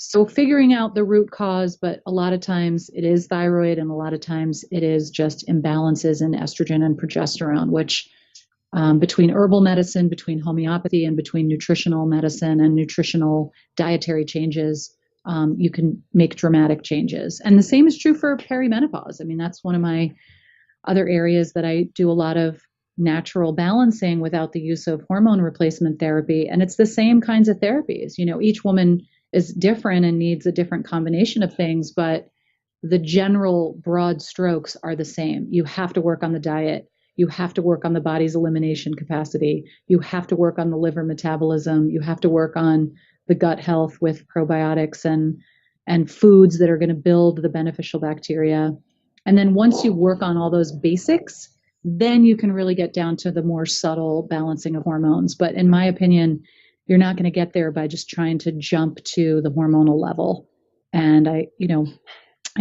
So figuring out the root cause, but a lot of times it is thyroid and a lot of times it is just imbalances in estrogen and progesterone, which between herbal medicine, between homeopathy, and between nutritional medicine and nutritional dietary changes, you can make dramatic changes. And the same is true for perimenopause. I mean, that's one of my other areas that I do a lot of natural balancing without the use of hormone replacement therapy. And it's the same kinds of therapies. You know, each woman is different and needs a different combination of things, but the general broad strokes are the same. You have to work on the diet. You have to work on the body's elimination capacity. You have to work on the liver metabolism. You have to work on the gut health with probiotics and foods that are going to build the beneficial bacteria. And then once you work on all those basics, then you can really get down to the more subtle balancing of hormones. But in my opinion, you're not going to get there by just trying to jump to the hormonal level. And I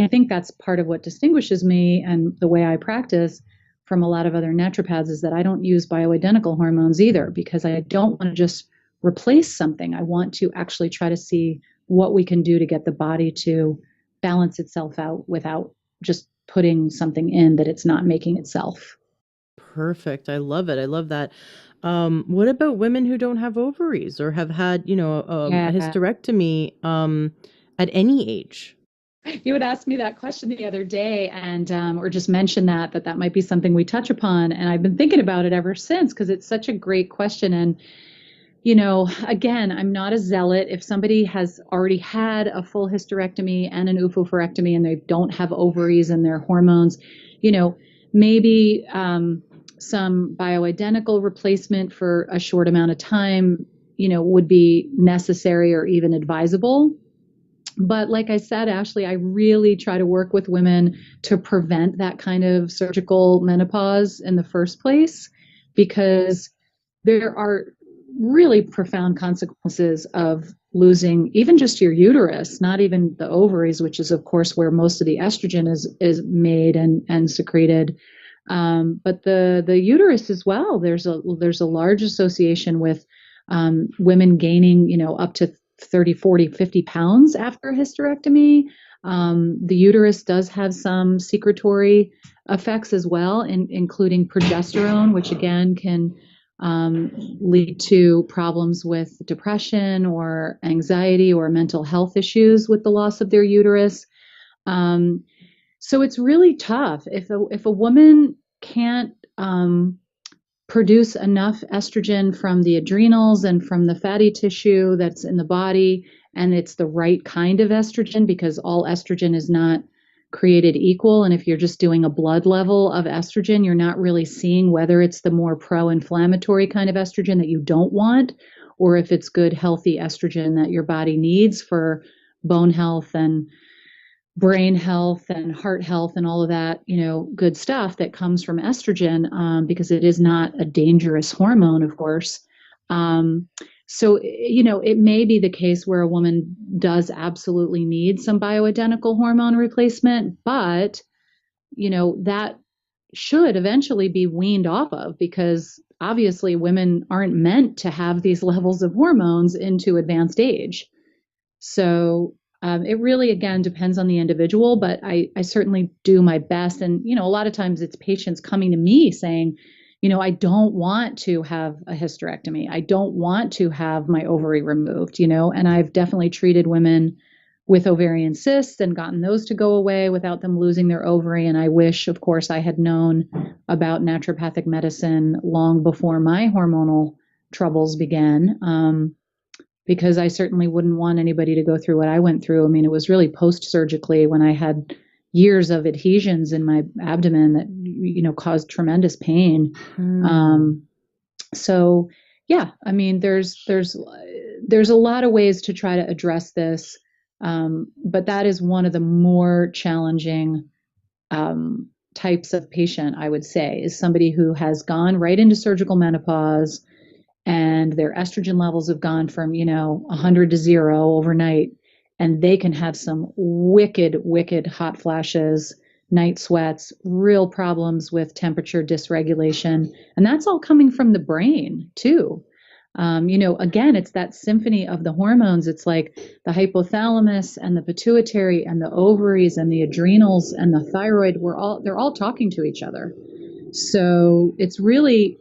think that's part of what distinguishes me and the way I practice from a lot of other naturopaths is that I don't use bioidentical hormones either, because I don't want to just replace something. I want to actually try to see what we can do to get the body to balance itself out without just putting something in that it's not making itself. Perfect. I love it. I love that. What about women who don't have ovaries or have had, a Yeah. hysterectomy, at any age? You would ask me that question the other day and or just mention that might be something we touch upon. And I've been thinking about it ever since because it's such a great question. And again, I'm not a zealot. If somebody has already had a full hysterectomy and an oophorectomy and they don't have ovaries and their hormones, maybe some bioidentical replacement for a short amount of time, would be necessary or even advisable. But like I said, Ashley, I really try to work with women to prevent that kind of surgical menopause in the first place, because there are really profound consequences of losing even just your uterus, not even the ovaries, which is of course where most of the estrogen is made and secreted. But the uterus as well. There's a large association with women gaining, up to 30, 40, 50 pounds after a hysterectomy. The uterus does have some secretory effects as well, including progesterone, which again can lead to problems with depression or anxiety or mental health issues with the loss of their uterus. So it's really tough if a woman can't produce enough estrogen from the adrenals and from the fatty tissue that's in the body, and it's the right kind of estrogen, because all estrogen is not created equal. And if you're just doing a blood level of estrogen, you're not really seeing whether it's the more pro-inflammatory kind of estrogen that you don't want, or if it's good, healthy estrogen that your body needs for bone health and brain health and heart health and all of that, good stuff that comes from estrogen, because it is not a dangerous hormone, of course. So, it may be the case where a woman does absolutely need some bioidentical hormone replacement, but, that should eventually be weaned off of, because obviously women aren't meant to have these levels of hormones into advanced age. So it really, again, depends on the individual, but I certainly do my best. And, a lot of times it's patients coming to me saying, I don't want to have a hysterectomy. I don't want to have my ovary removed, and I've definitely treated women with ovarian cysts and gotten those to go away without them losing their ovary. And I wish, of course, I had known about naturopathic medicine long before my hormonal troubles began. because I certainly wouldn't want anybody to go through what I went through. I mean, it was really post-surgically when I had years of adhesions in my abdomen that, caused tremendous pain. Hmm. Um, so yeah, I mean, there's a lot of ways to try to address this. But that is one of the more challenging types of patient, I would say, is somebody who has gone right into surgical menopause and their estrogen levels have gone from, 100 to 0 overnight. And they can have some wicked, wicked hot flashes, night sweats, real problems with temperature dysregulation. And that's all coming from the brain, too. Again, it's that symphony of the hormones. It's like the hypothalamus and the pituitary and the ovaries and the adrenals and the thyroid. They're all talking to each other. So it's really,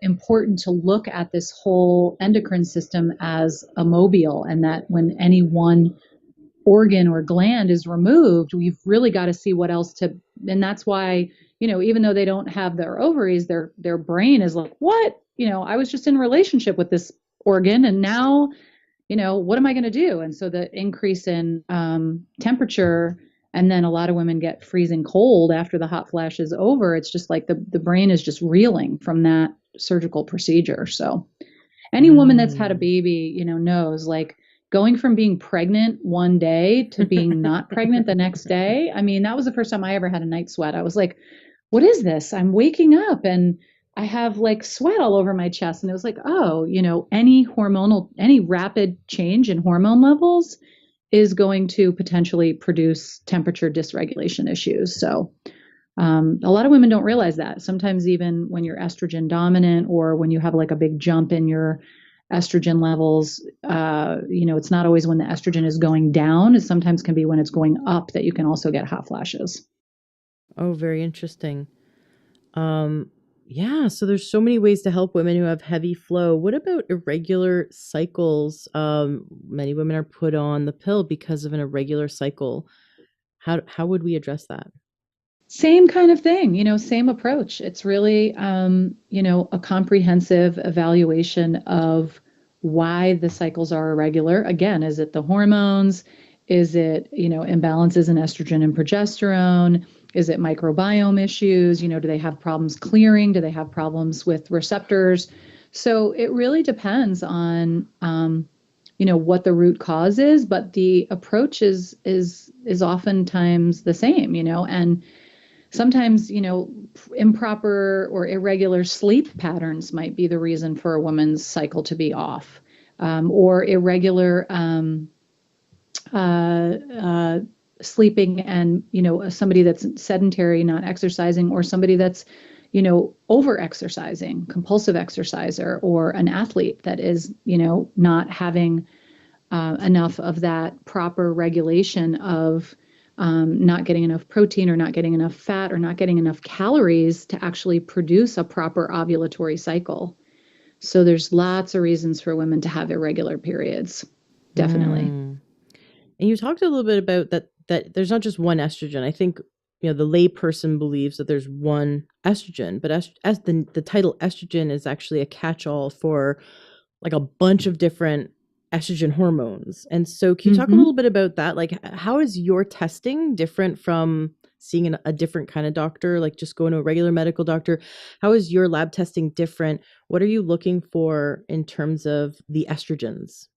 important to look at this whole endocrine system as a mobile, and that when any one organ or gland is removed, we've really got to see what else to. And that's why, even though they don't have their ovaries, their brain is like, what? I was just in a relationship with this organ, and now, what am I going to do? And so the increase in temperature, and then a lot of women get freezing cold after the hot flash is over. It's just like the brain is just reeling from that surgical procedure. So any woman that's had a Mm. baby, knows, like, going from being pregnant one day to being not pregnant the next day. I mean, that was the first time I ever had a night sweat. I was like, what is this? I'm waking up and I have like sweat all over my chest. And it was like, oh, any rapid change in hormone levels is going to potentially produce temperature dysregulation issues. So a lot of women don't realize that. Sometimes even when you're estrogen dominant or when you have like a big jump in your estrogen levels, it's not always when the estrogen is going down. It sometimes can be when it's going up that you can also get hot flashes. Oh, very interesting. Um, yeah, so there's so many ways to help women who have heavy flow. What about irregular cycles? Many women are put on the pill because of an irregular cycle. How would we address that? Same kind of thing, same approach. It's really, a comprehensive evaluation of why the cycles are irregular. Again, is it the hormones? Is it, imbalances in estrogen and progesterone? Is it microbiome issues? Do they have problems clearing? Do they have problems with receptors? So it really depends on, what the root cause is, but the approach is oftentimes the same, and sometimes, improper or irregular sleep patterns might be the reason for a woman's cycle to be off, or irregular uh, uh, sleeping, and, somebody that's sedentary, not exercising, or somebody that's, over exercising, compulsive exerciser, or an athlete that is, not having enough of that proper regulation of not getting enough protein or not getting enough fat or not getting enough calories to actually produce a proper ovulatory cycle. So there's lots of reasons for women to have irregular periods. Definitely. Mm. And you talked a little bit about that there's not just one estrogen. I think the lay person believes that there's one estrogen, but as the title estrogen is actually a catch-all for like a bunch of different estrogen hormones. And so can you talk a Mm-hmm. little bit about that? Like how is your testing different from seeing a different kind of doctor, like just going to a regular medical doctor? How is your lab testing different? What are you looking for in terms of the estrogens?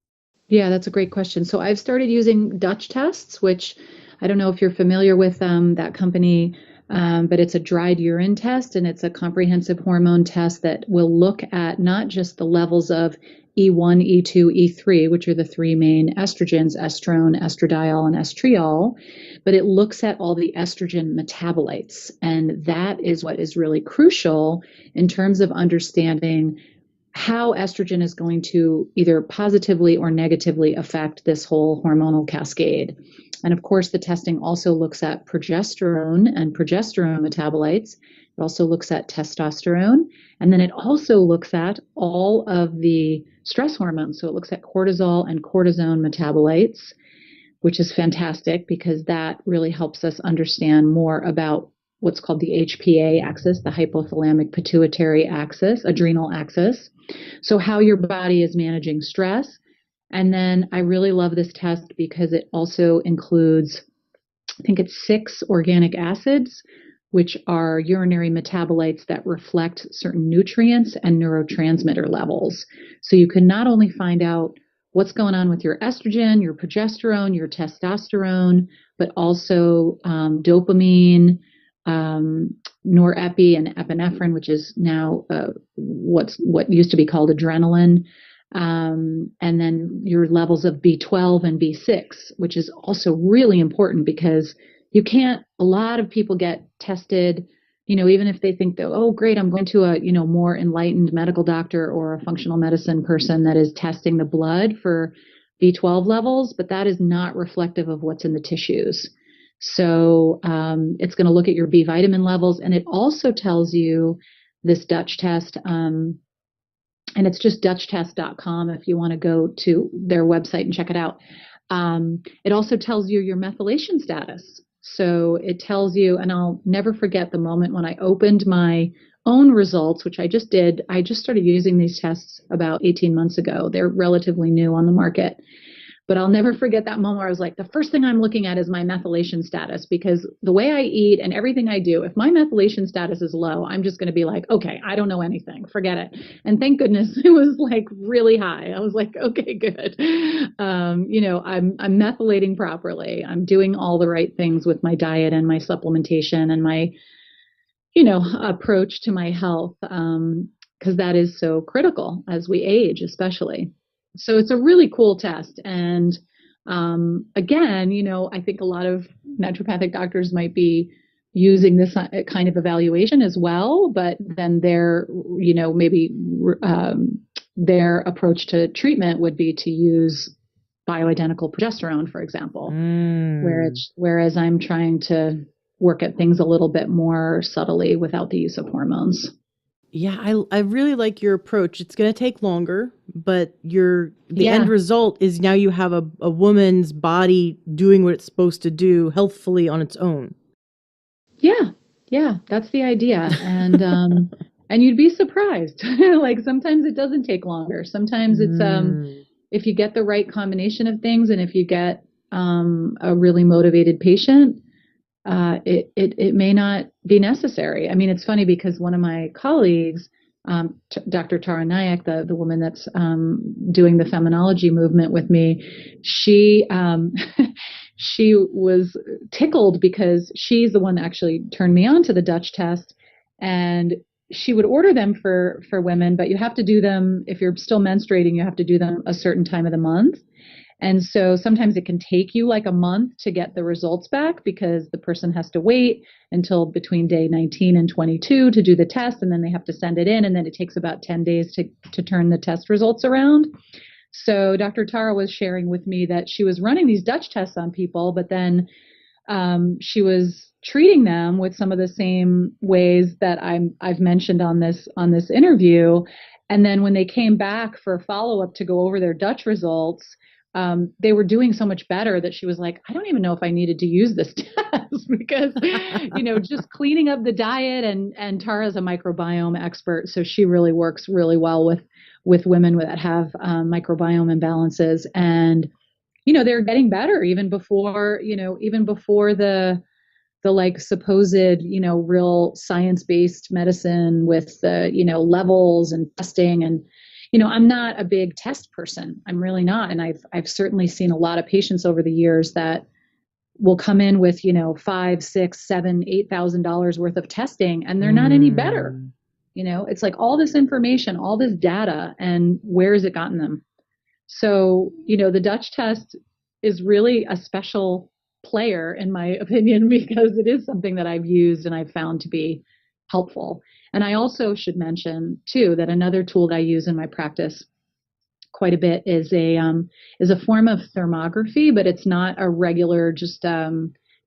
Yeah, that's a great question. So I've started using Dutch tests, which I don't know if you're familiar with that company, but it's a dried urine test, and it's a comprehensive hormone test that will look at not just the levels of E1, E2, E3, which are the three main estrogens, estrone, estradiol, and estriol, but it looks at all the estrogen metabolites. And that is what is really crucial in terms of understanding how estrogen is going to either positively or negatively affect this whole hormonal cascade. And of course, the testing also looks at progesterone and progesterone metabolites. It also looks at testosterone. And then it also looks at all of the stress hormones. So it looks at cortisol and cortisone metabolites, which is fantastic because that really helps us understand more about what's called the HPA axis, the hypothalamic pituitary axis, adrenal axis. So how your body is managing stress. And then I really love this test because it also includes, I think it's 6 organic acids, which are urinary metabolites that reflect certain nutrients and neurotransmitter levels. So you can not only find out what's going on with your estrogen, your progesterone, your testosterone, but also dopamine, norepi, and epinephrine, which is now what used to be called adrenaline. And then your levels of B12 and B6, which is also really important because a lot of people get tested, even if they think that, oh, great, I'm going to a, more enlightened medical doctor or a functional medicine person that is testing the blood for B12 levels, but that is not reflective of what's in the tissues. So it's going to look at your B vitamin levels, and it also tells you this Dutch test, and it's just dutchtest.com if you want to go to their website and check it out. It also tells you your methylation status. So it tells you, and I'll never forget the moment when I opened my own results, which I just did. I just started using these tests about 18 months ago. They're relatively new on the market. But I'll never forget that moment where I was like, the first thing I'm looking at is my methylation status, because the way I eat and everything I do, if my methylation status is low, I'm just going to be like, okay, I don't know anything, forget it. And thank goodness it was like really high. I was like, okay, good. I'm methylating properly. I'm doing all the right things with my diet and my supplementation and my, approach to my health, because that is so critical as we age, especially. So it's a really cool test. And again, I think a lot of naturopathic doctors might be using this kind of evaluation as well, but then maybe their approach to treatment would be to use bioidentical progesterone, for example, whereas I'm trying to work at things a little bit more subtly without the use of hormones. Yeah, I really like your approach. It's going to take longer, but the end result is now you have a woman's body doing what it's supposed to do healthfully on its own. Yeah, that's the idea. And and you'd be surprised. Like sometimes it doesn't take longer. Sometimes it's if you get the right combination of things, and if you get a really motivated patient, it may not be necessary. I mean, it's funny because one of my colleagues, Dr. Tara Nayak, the woman that's doing the feminology movement with me, she she was tickled because she's the one that actually turned me on to the Dutch test, and she would order them for women, but you have to do them if you're still menstruating. You have to do them a certain time of the month. And so sometimes it can take you like a month to get the results back because the person has to wait until between day 19 and 22 to do the test, and then they have to send it in, and then it takes about 10 days to turn the test results around. So Dr. Tara was sharing with me that she was running these Dutch tests on people, but then she was treating them with some of the same ways that I've mentioned on this interview. And then when they came back for follow-up to go over their Dutch results, they were doing so much better that she was like, I don't even know if I needed to use this test because, just cleaning up the diet, and Tara's a microbiome expert. So she really works really well with women that have microbiome imbalances, and, they're getting better even before the like supposed, real science-based medicine with the, levels and testing. And I'm not a big test person. I'm really not. And I've certainly seen a lot of patients over the years that will come in with, $5, 6, 7, $8,000 worth of testing, and they're not any better. It's like all this information, all this data, and where has it gotten them? So, the Dutch test is really a special player, in my opinion, because it is something that I've used and I've found to be helpful. And I also should mention too that another tool that I use in my practice quite a bit is a form of thermography, but it's not a regular just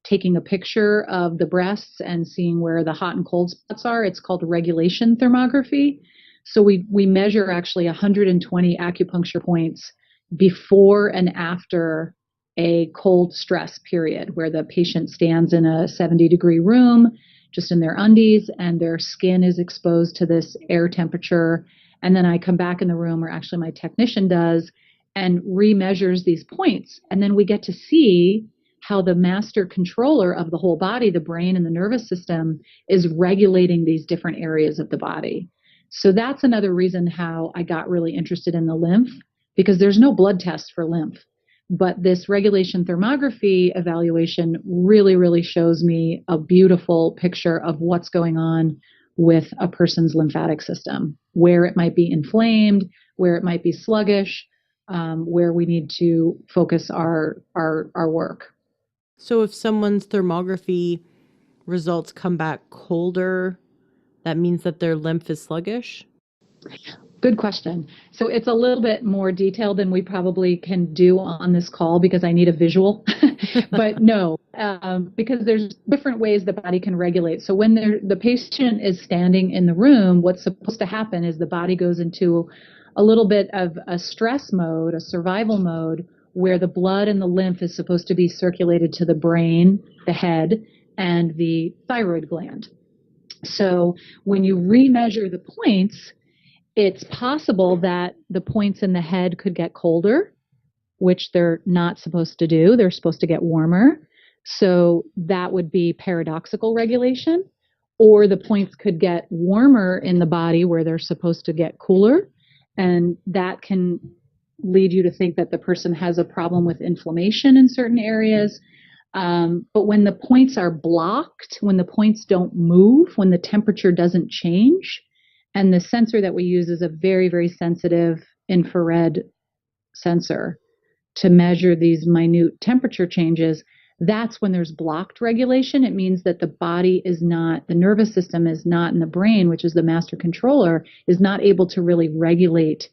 taking a picture of the breasts and seeing where the hot and cold spots are. It's called regulation thermography. So we measure actually 120 acupuncture points before and after a cold stress period where the patient stands in a 70-degree room just in their undies, and their skin is exposed to this air temperature. And then I come back in the room, or actually my technician does, and remeasures these points. And then we get to see how the master controller of the whole body, the brain and the nervous system, is regulating these different areas of the body. So that's another reason how I got really interested in the lymph, because there's no blood test for lymph. But this regulation thermography evaluation really, really shows me a beautiful picture of what's going on with a person's lymphatic system, where it might be inflamed, where it might be sluggish, where we need to focus our work. So if someone's thermography results come back colder, that means that their lymph is sluggish? Good question. So it's a little bit more detailed than we probably can do on this call because I need a visual. But no, because there's different ways the body can regulate. So when the patient is standing in the room, what's supposed to happen is the body goes into a little bit of a stress mode, a survival mode, where the blood and the lymph is supposed to be circulated to the brain, the head, and the thyroid gland. So when you remeasure the points, it's possible that the points in the head could get colder, which they're not supposed to do. They're supposed to get warmer. So that would be paradoxical regulation. Or the points could get warmer in the body where they're supposed to get cooler. And that can lead you to think that the person has a problem with inflammation in certain areas. But when the points are blocked, when the points don't move, when the temperature doesn't change, and the sensor that we use is a very, very sensitive infrared sensor to measure these minute temperature changes, that's when there's blocked regulation. It means that the body is not, the nervous system is not, in the brain, which is the master controller, is not able to really regulate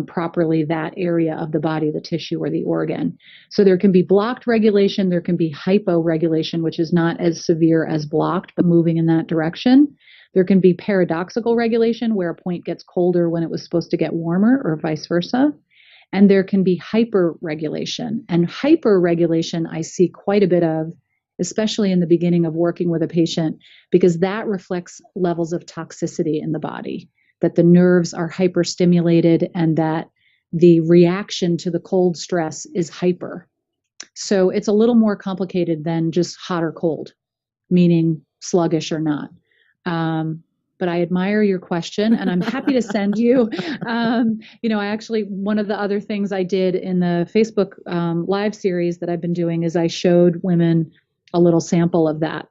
properly that area of the body, the tissue or the organ. So there can be blocked regulation, there can be hyporegulation, which is not as severe as blocked, but moving in that direction. There can be paradoxical regulation, where a point gets colder when it was supposed to get warmer, or vice versa. And there can be hyperregulation. And hyperregulation I see quite a bit of, especially in the beginning of working with a patient, because that reflects levels of toxicity in the body, that the nerves are hyperstimulated and that the reaction to the cold stress is hyper. So it's a little more complicated than just hot or cold, meaning sluggish or not. But I admire your question, and I'm happy to send you. I actually, one of the other things I did in the Facebook live series that I've been doing is I showed women a little sample of that,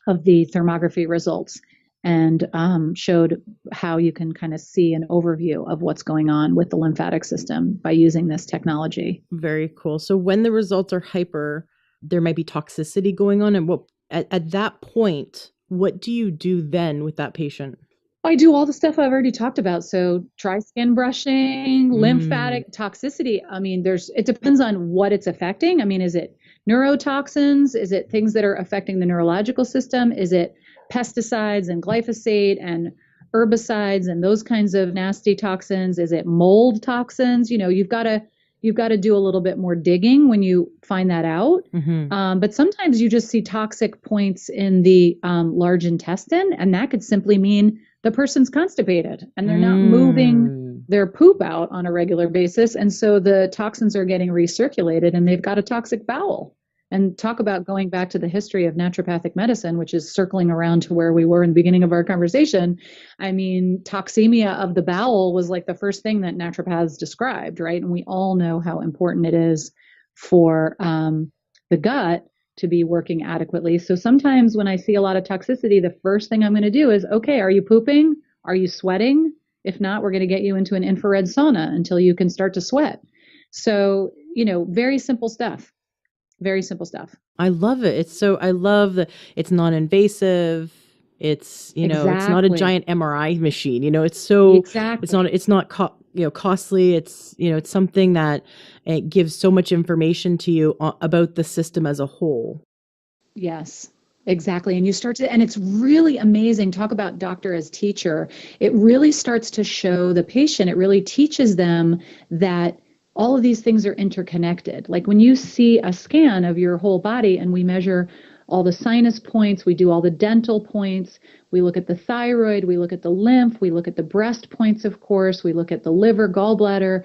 of the thermography results, and showed how you can kind of see an overview of what's going on with the lymphatic system by using this technology. Very cool. So when the results are hyper, there might be toxicity going on. And what at that point, what do you do then with that patient? I do all the stuff I've already talked about. So try skin brushing, lymphatic toxicity. I mean, it depends on what it's affecting. I mean, is it neurotoxins? Is it things that are affecting the neurological system? Is it pesticides and glyphosate and herbicides and those kinds of nasty toxins? Is it mold toxins? You've got to do a little bit more digging when you find that out. Mm-hmm. But sometimes you just see toxic points in the large intestine, and that could simply mean the person's constipated and they're not moving their poop out on a regular basis. And so the toxins are getting recirculated and they've got a toxic bowel. And talk about going back to the history of naturopathic medicine, which is circling around to where we were in the beginning of our conversation. I mean, toxemia of the bowel was like the first thing that naturopaths described, right? And we all know how important it is for the gut to be working adequately. So sometimes when I see a lot of toxicity, the first thing I'm going to do is, okay, are you pooping? Are you sweating? If not, we're going to get you into an infrared sauna until you can start to sweat. So, very simple stuff. Very simple stuff. I love it. I love that it's non-invasive. It's, Exactly. It's not a giant MRI machine, it's so, Exactly. it's not costly. It's, it's something that it gives so much information to you about the system as a whole. Yes, exactly. And it's really amazing. Talk about doctor as teacher. It really starts to show the patient, it really teaches them that all of these things are interconnected. Like when you see a scan of your whole body and we measure all the sinus points. We do all the dental points. We look at the thyroid. We look at the lymph. We look at the breast points, of course. We look at the liver, gallbladder,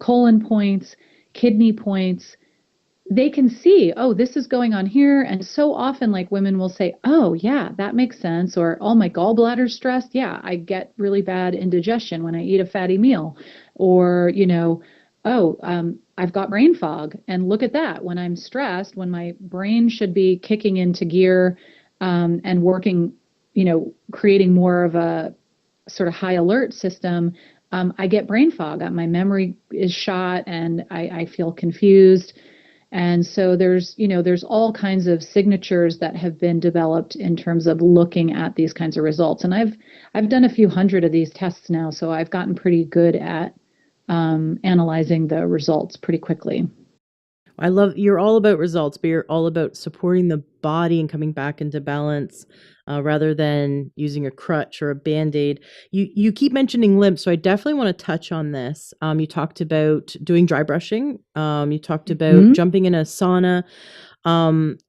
colon points, kidney points. They can see, oh, this is going on here. And so often, like women will say, oh, yeah, that makes sense. Or, oh, my gallbladder's stressed. Yeah, I get really bad indigestion when I eat a fatty meal. Or, oh, I've got brain fog. And look at that. When I'm stressed, when my brain should be kicking into gear and working, creating more of a sort of high alert system, I get brain fog. My memory is shot and I feel confused. And so there's all kinds of signatures that have been developed in terms of looking at these kinds of results. And I've done a few hundred of these tests now, so I've gotten pretty good at analyzing the results pretty quickly. I love you're all about results, but you're all about supporting the body and coming back into balance rather than using a crutch or a band-aid. You keep mentioning lymph, so I definitely want to touch on this. You talked about doing dry brushing. You talked about Mhm. jumping in a sauna.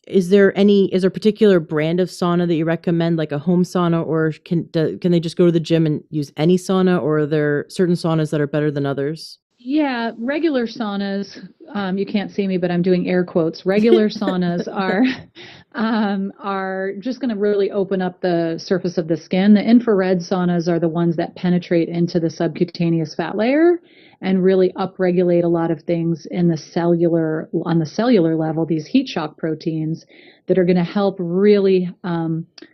Is there a particular brand of sauna that you recommend, like a home sauna, or can they just go to the gym and use any sauna, or are there certain saunas that are better than others? Yeah, regular saunas, you can't see me, but I'm doing air quotes. Regular saunas are just going to really open up the surface of the skin. The infrared saunas are the ones that penetrate into the subcutaneous fat layer and really upregulate a lot of things on the cellular level, these heat shock proteins that are going to help really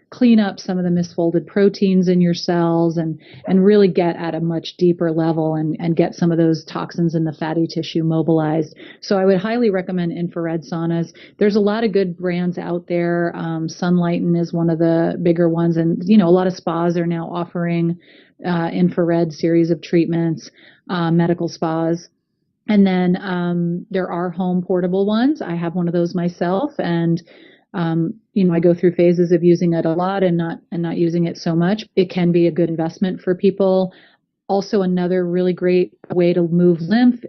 clean up some of the misfolded proteins in your cells and really get at a much deeper level and get some of those toxins in the fatty tissue mobilized. So I would highly recommend infrared saunas. There's a lot of good brands out there. Sunlighten is one of the bigger ones. And, a lot of spas are now offering infrared series of treatments, medical spas. And then there are home portable ones. I have one of those myself, and I go through phases of using it a lot and not using it so much. It can be a good investment for people. Also, another really great way to move lymph,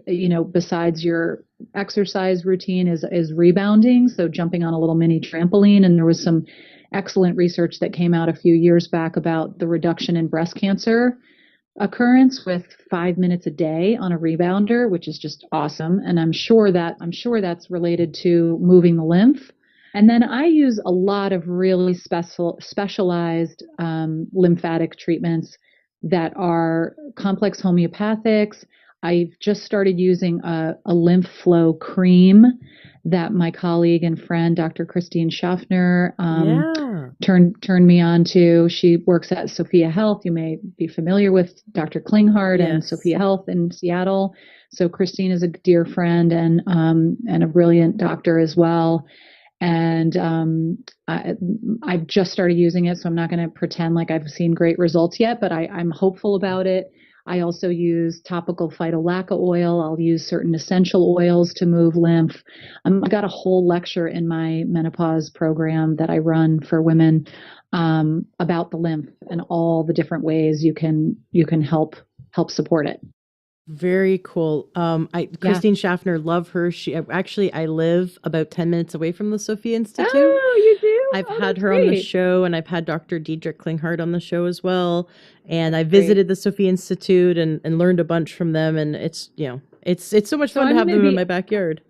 besides your exercise routine is rebounding. So jumping on a little mini trampoline. And there was some excellent research that came out a few years back about the reduction in breast cancer occurrence with 5 minutes a day on a rebounder, which is just awesome. And I'm sure that's related to moving the lymph. And then I use a lot of really specialized lymphatic treatments that are complex homeopathics. I've just started using a lymph flow cream that my colleague and friend, Dr. Christine Schaffner, Yeah. turned me on to. She works at Sophia Health. You may be familiar with Dr. Klinghardt and Yes. Sophia Health in Seattle. So Christine is a dear friend and a brilliant doctor as well. And I've just started using it, so I'm not going to pretend like I've seen great results yet, but I'm hopeful about it. I also use topical phytolacca oil. I'll use certain essential oils to move lymph. I've got a whole lecture in my menopause program that I run for women about the lymph and all the different ways you can help support it. Very cool. Yeah. Christine Schaffner, love her. I live about 10 minutes away from the Sophia Institute. Oh, you do? I've Oh, had that's her on the great. show, and I've had Dr. Diedrich Klinghardt on the show as well. And I Great. visited the Sophia Institute and learned a bunch from them. And it's so much So fun to I'm have going to them in be my backyard.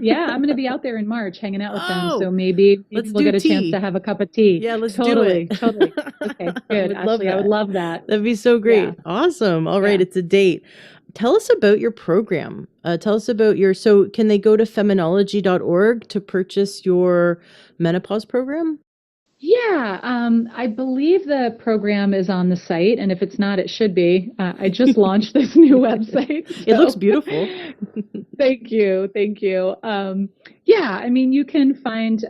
Yeah, I'm going to be out there in March hanging out with them. Oh, So maybe let's we'll do get a chance to tea. have a cup of tea. Yeah, let's do it. Totally, totally. Okay, I good. would love Ashley, I would that. love that. That'd be so Yeah, great. Awesome. All right, yeah. it's a date. Tell us about your program. Tell us about so can they go to feminology.org to purchase your menopause program? Yeah, I believe the program is on the site, and if it's not, it should be. I just launched this new website, It looks so beautiful. thank you, thank you. Yeah, I mean, you can find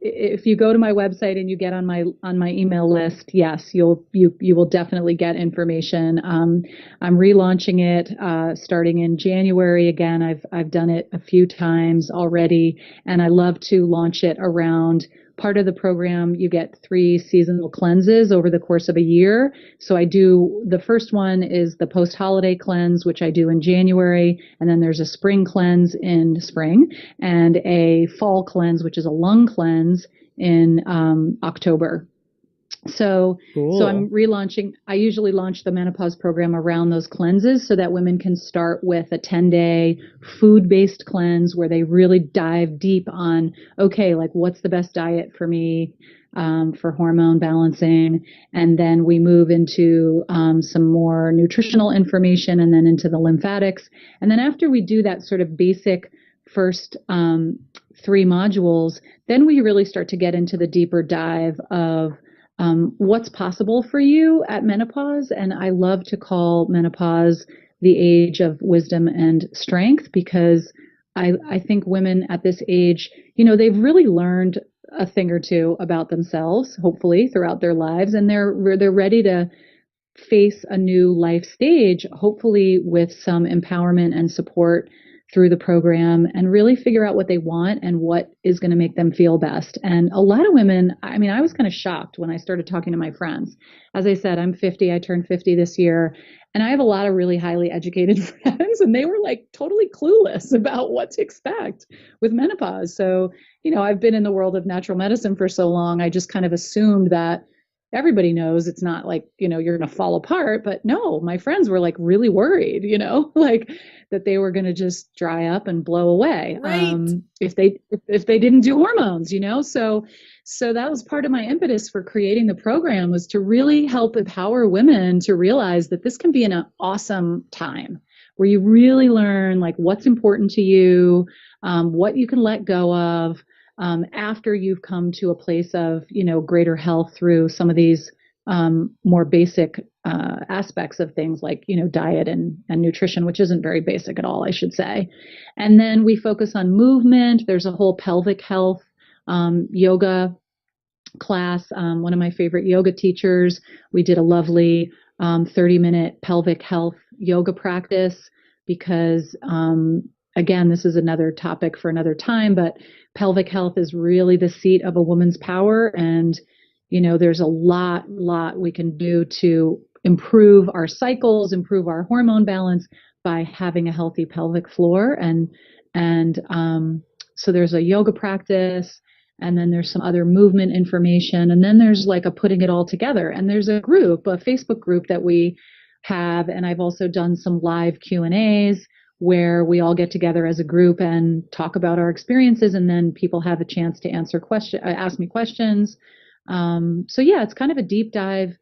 if you go to my website and you get on my email list. Yes, you will definitely get information. I'm relaunching it starting in January. Again, I've done it a few times already, and I love to launch it around. Part of the program, you get 3 seasonal cleanses over the course of a year. So the first one is the post-holiday cleanse, which I do in January. And then there's a spring cleanse in spring and a fall cleanse, which is a lung cleanse in October. So I'm Cool. relaunching. I usually launch the menopause program around those cleanses so that women can start with a 10-day food-based cleanse where they really dive deep on, okay, like what's the best diet for me for hormone balancing, and then we move into some more nutritional information, and then into the lymphatics, and then after we do that sort of basic first 3 modules, then we really start to get into the deeper dive of what's possible for you at menopause. And I love to call menopause the age of wisdom and strength, because I think women at this age, they've really learned a thing or two about themselves, hopefully throughout their lives, and they're ready to face a new life stage, hopefully with some empowerment and support through the program, and really figure out what they want and what is going to make them feel best. And a lot of women, I mean, I was kind of shocked when I started talking to my friends. As I said, I'm 50, I turned 50 this year, and I have a lot of really highly educated friends, and they were like totally clueless about what to expect with menopause. So, I've been in the world of natural medicine for so long, I just kind of assumed that everybody knows it's not like, you're going to fall apart. But no, my friends were like really worried, like that they were going to just dry up and blow away Right. if they didn't do hormones, so that was part of my impetus for creating the program, was to really help empower women to realize that this can be an awesome time where you really learn like what's important to you, what you can let go of, after you've come to a place of, greater health through some of these more basic aspects of things like, diet and nutrition, which isn't very basic at all, I should say. And then we focus on movement. There's a whole pelvic health yoga class. One of my favorite yoga teachers, we did a lovely 30-minute pelvic health yoga practice because, again, this is another topic for another time, but pelvic health is really the seat of a woman's power. And, there's a lot we can do to improve our cycles, improve our hormone balance by having a healthy pelvic floor. And so there's a yoga practice, and then there's some other movement information, and then there's like a putting it all together, and there's a Facebook group that we have, and I've also done some live Q&As where we all get together as a group and talk about our experiences, and then people have a chance to ask me questions. So yeah, it's kind of a deep dive.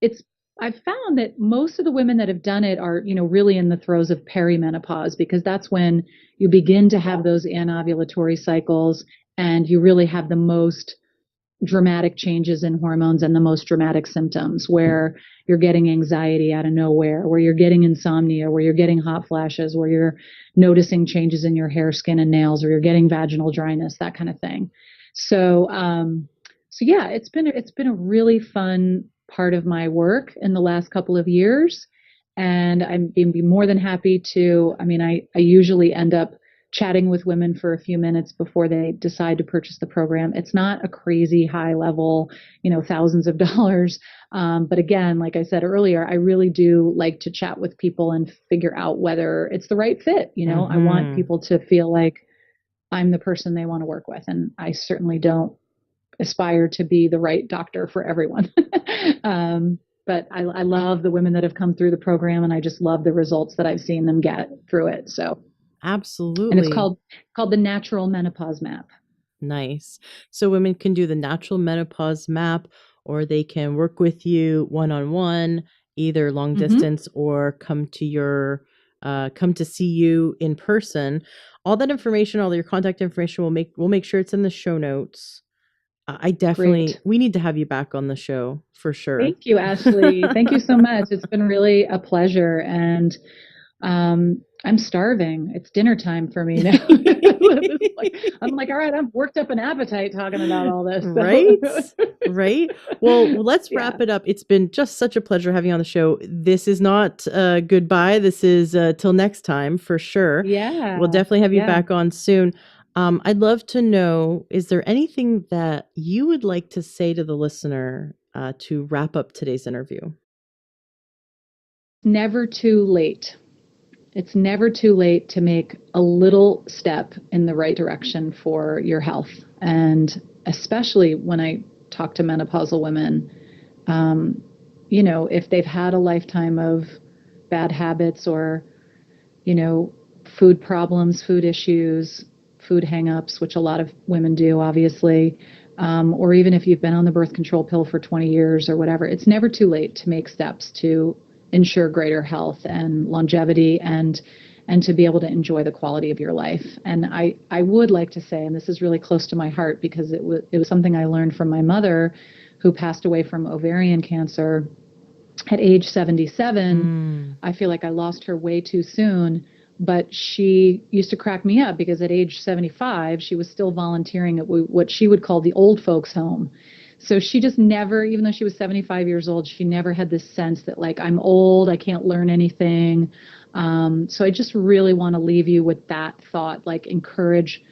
It's I've found that most of the women that have done it are, really in the throes of perimenopause, because that's when you begin to have those anovulatory cycles, and you really have the most dramatic changes in hormones and the most dramatic symptoms, where you're getting anxiety out of nowhere, where you're getting insomnia, where you're getting hot flashes, where you're noticing changes in your hair, skin, and nails, or you're getting vaginal dryness, that kind of thing. So yeah, it's been a really fun part of my work in the last couple of years, and I'm be more than happy to. I mean, I usually end up chatting with women for a few minutes before they decide to purchase the program. It's not a crazy high level, thousands of dollars. But again, like I said earlier, I really do like to chat with people and figure out whether it's the right fit. I want Mm-hmm. people to feel like I'm the person they want to work with. And I certainly don't aspire to be the right doctor for everyone. But I love the women that have come through the program, and I just love the results that I've seen them get through it. So, and it's Absolutely. called the Natural Menopause Map. Nice. So women can do the natural menopause map, or they can work with you one on one, either long Mm-hmm. distance or come to see you in person. All that information, all your contact information, we'll make sure it's in the show notes. I definitely Great. we need to have you back on the show for sure. Thank you, Ashley. Thank you so much. It's been really a pleasure. And I'm starving. It's dinner time for me now. I'm like, all right, I've worked up an appetite talking about all this. Right? So, Right? Well, let's yeah. wrap it up. It's been just such a pleasure having you on the show. This is not goodbye. This is till next time for sure. We'll Yeah. definitely have you Yeah. back on soon. I'd love to know, is there anything that you would like to say to the listener to wrap up today's interview? Never too late. It's never too late to make a little step in the right direction for your health. And especially when I talk to menopausal women, you know, if they've had a lifetime of bad habits or, you know, food problems, food issues, food hangups, which a lot of women do, obviously, or even if you've been on the birth control pill for 20 years or whatever, it's never too late to make steps to ensure greater health and longevity and to be able to enjoy the quality of your life. And I would like to say, and this is really close to my heart because it was something I learned from my mother who passed away from ovarian cancer at age 77. I feel like I lost her way too soon, but she used to crack me up because at age 75, she was still volunteering at what she would call the old folks home. So she just never, even though she was 75 years old, she never had this sense that like, I'm old, I can't learn anything. So I just really want to leave you with that thought, like encourage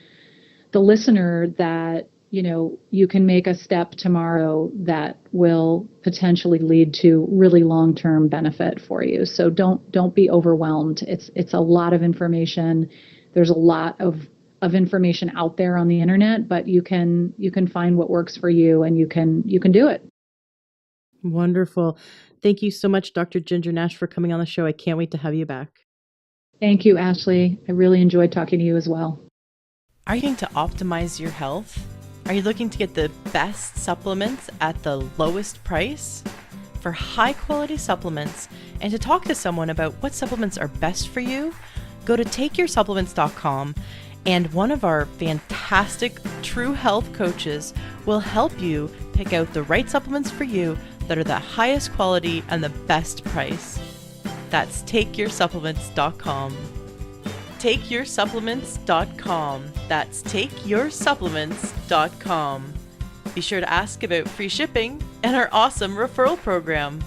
the listener that, you know, you can make a step tomorrow that will potentially lead to really long-term benefit for you. So don't be overwhelmed. It's a lot of information. There's a lot of information out there on the internet, but you can find what works for you and you can do it. Wonderful. Thank you so much, Dr. Ginger Nash, for coming on the show. I can't wait to have you back. Thank you, Ashley. I really enjoyed talking to you as well. Are you looking to optimize your health? Are you looking to get the best supplements at the lowest price? For high quality supplements and to talk to someone about what supplements are best for you, go to takeyoursupplements.com and one of our fantastic true health coaches will help you pick out the right supplements for you that are the highest quality and the best price. That's takeyoursupplements.com. takeyoursupplements.com. That's takeyoursupplements.com. Be sure to ask about free shipping and our awesome referral program.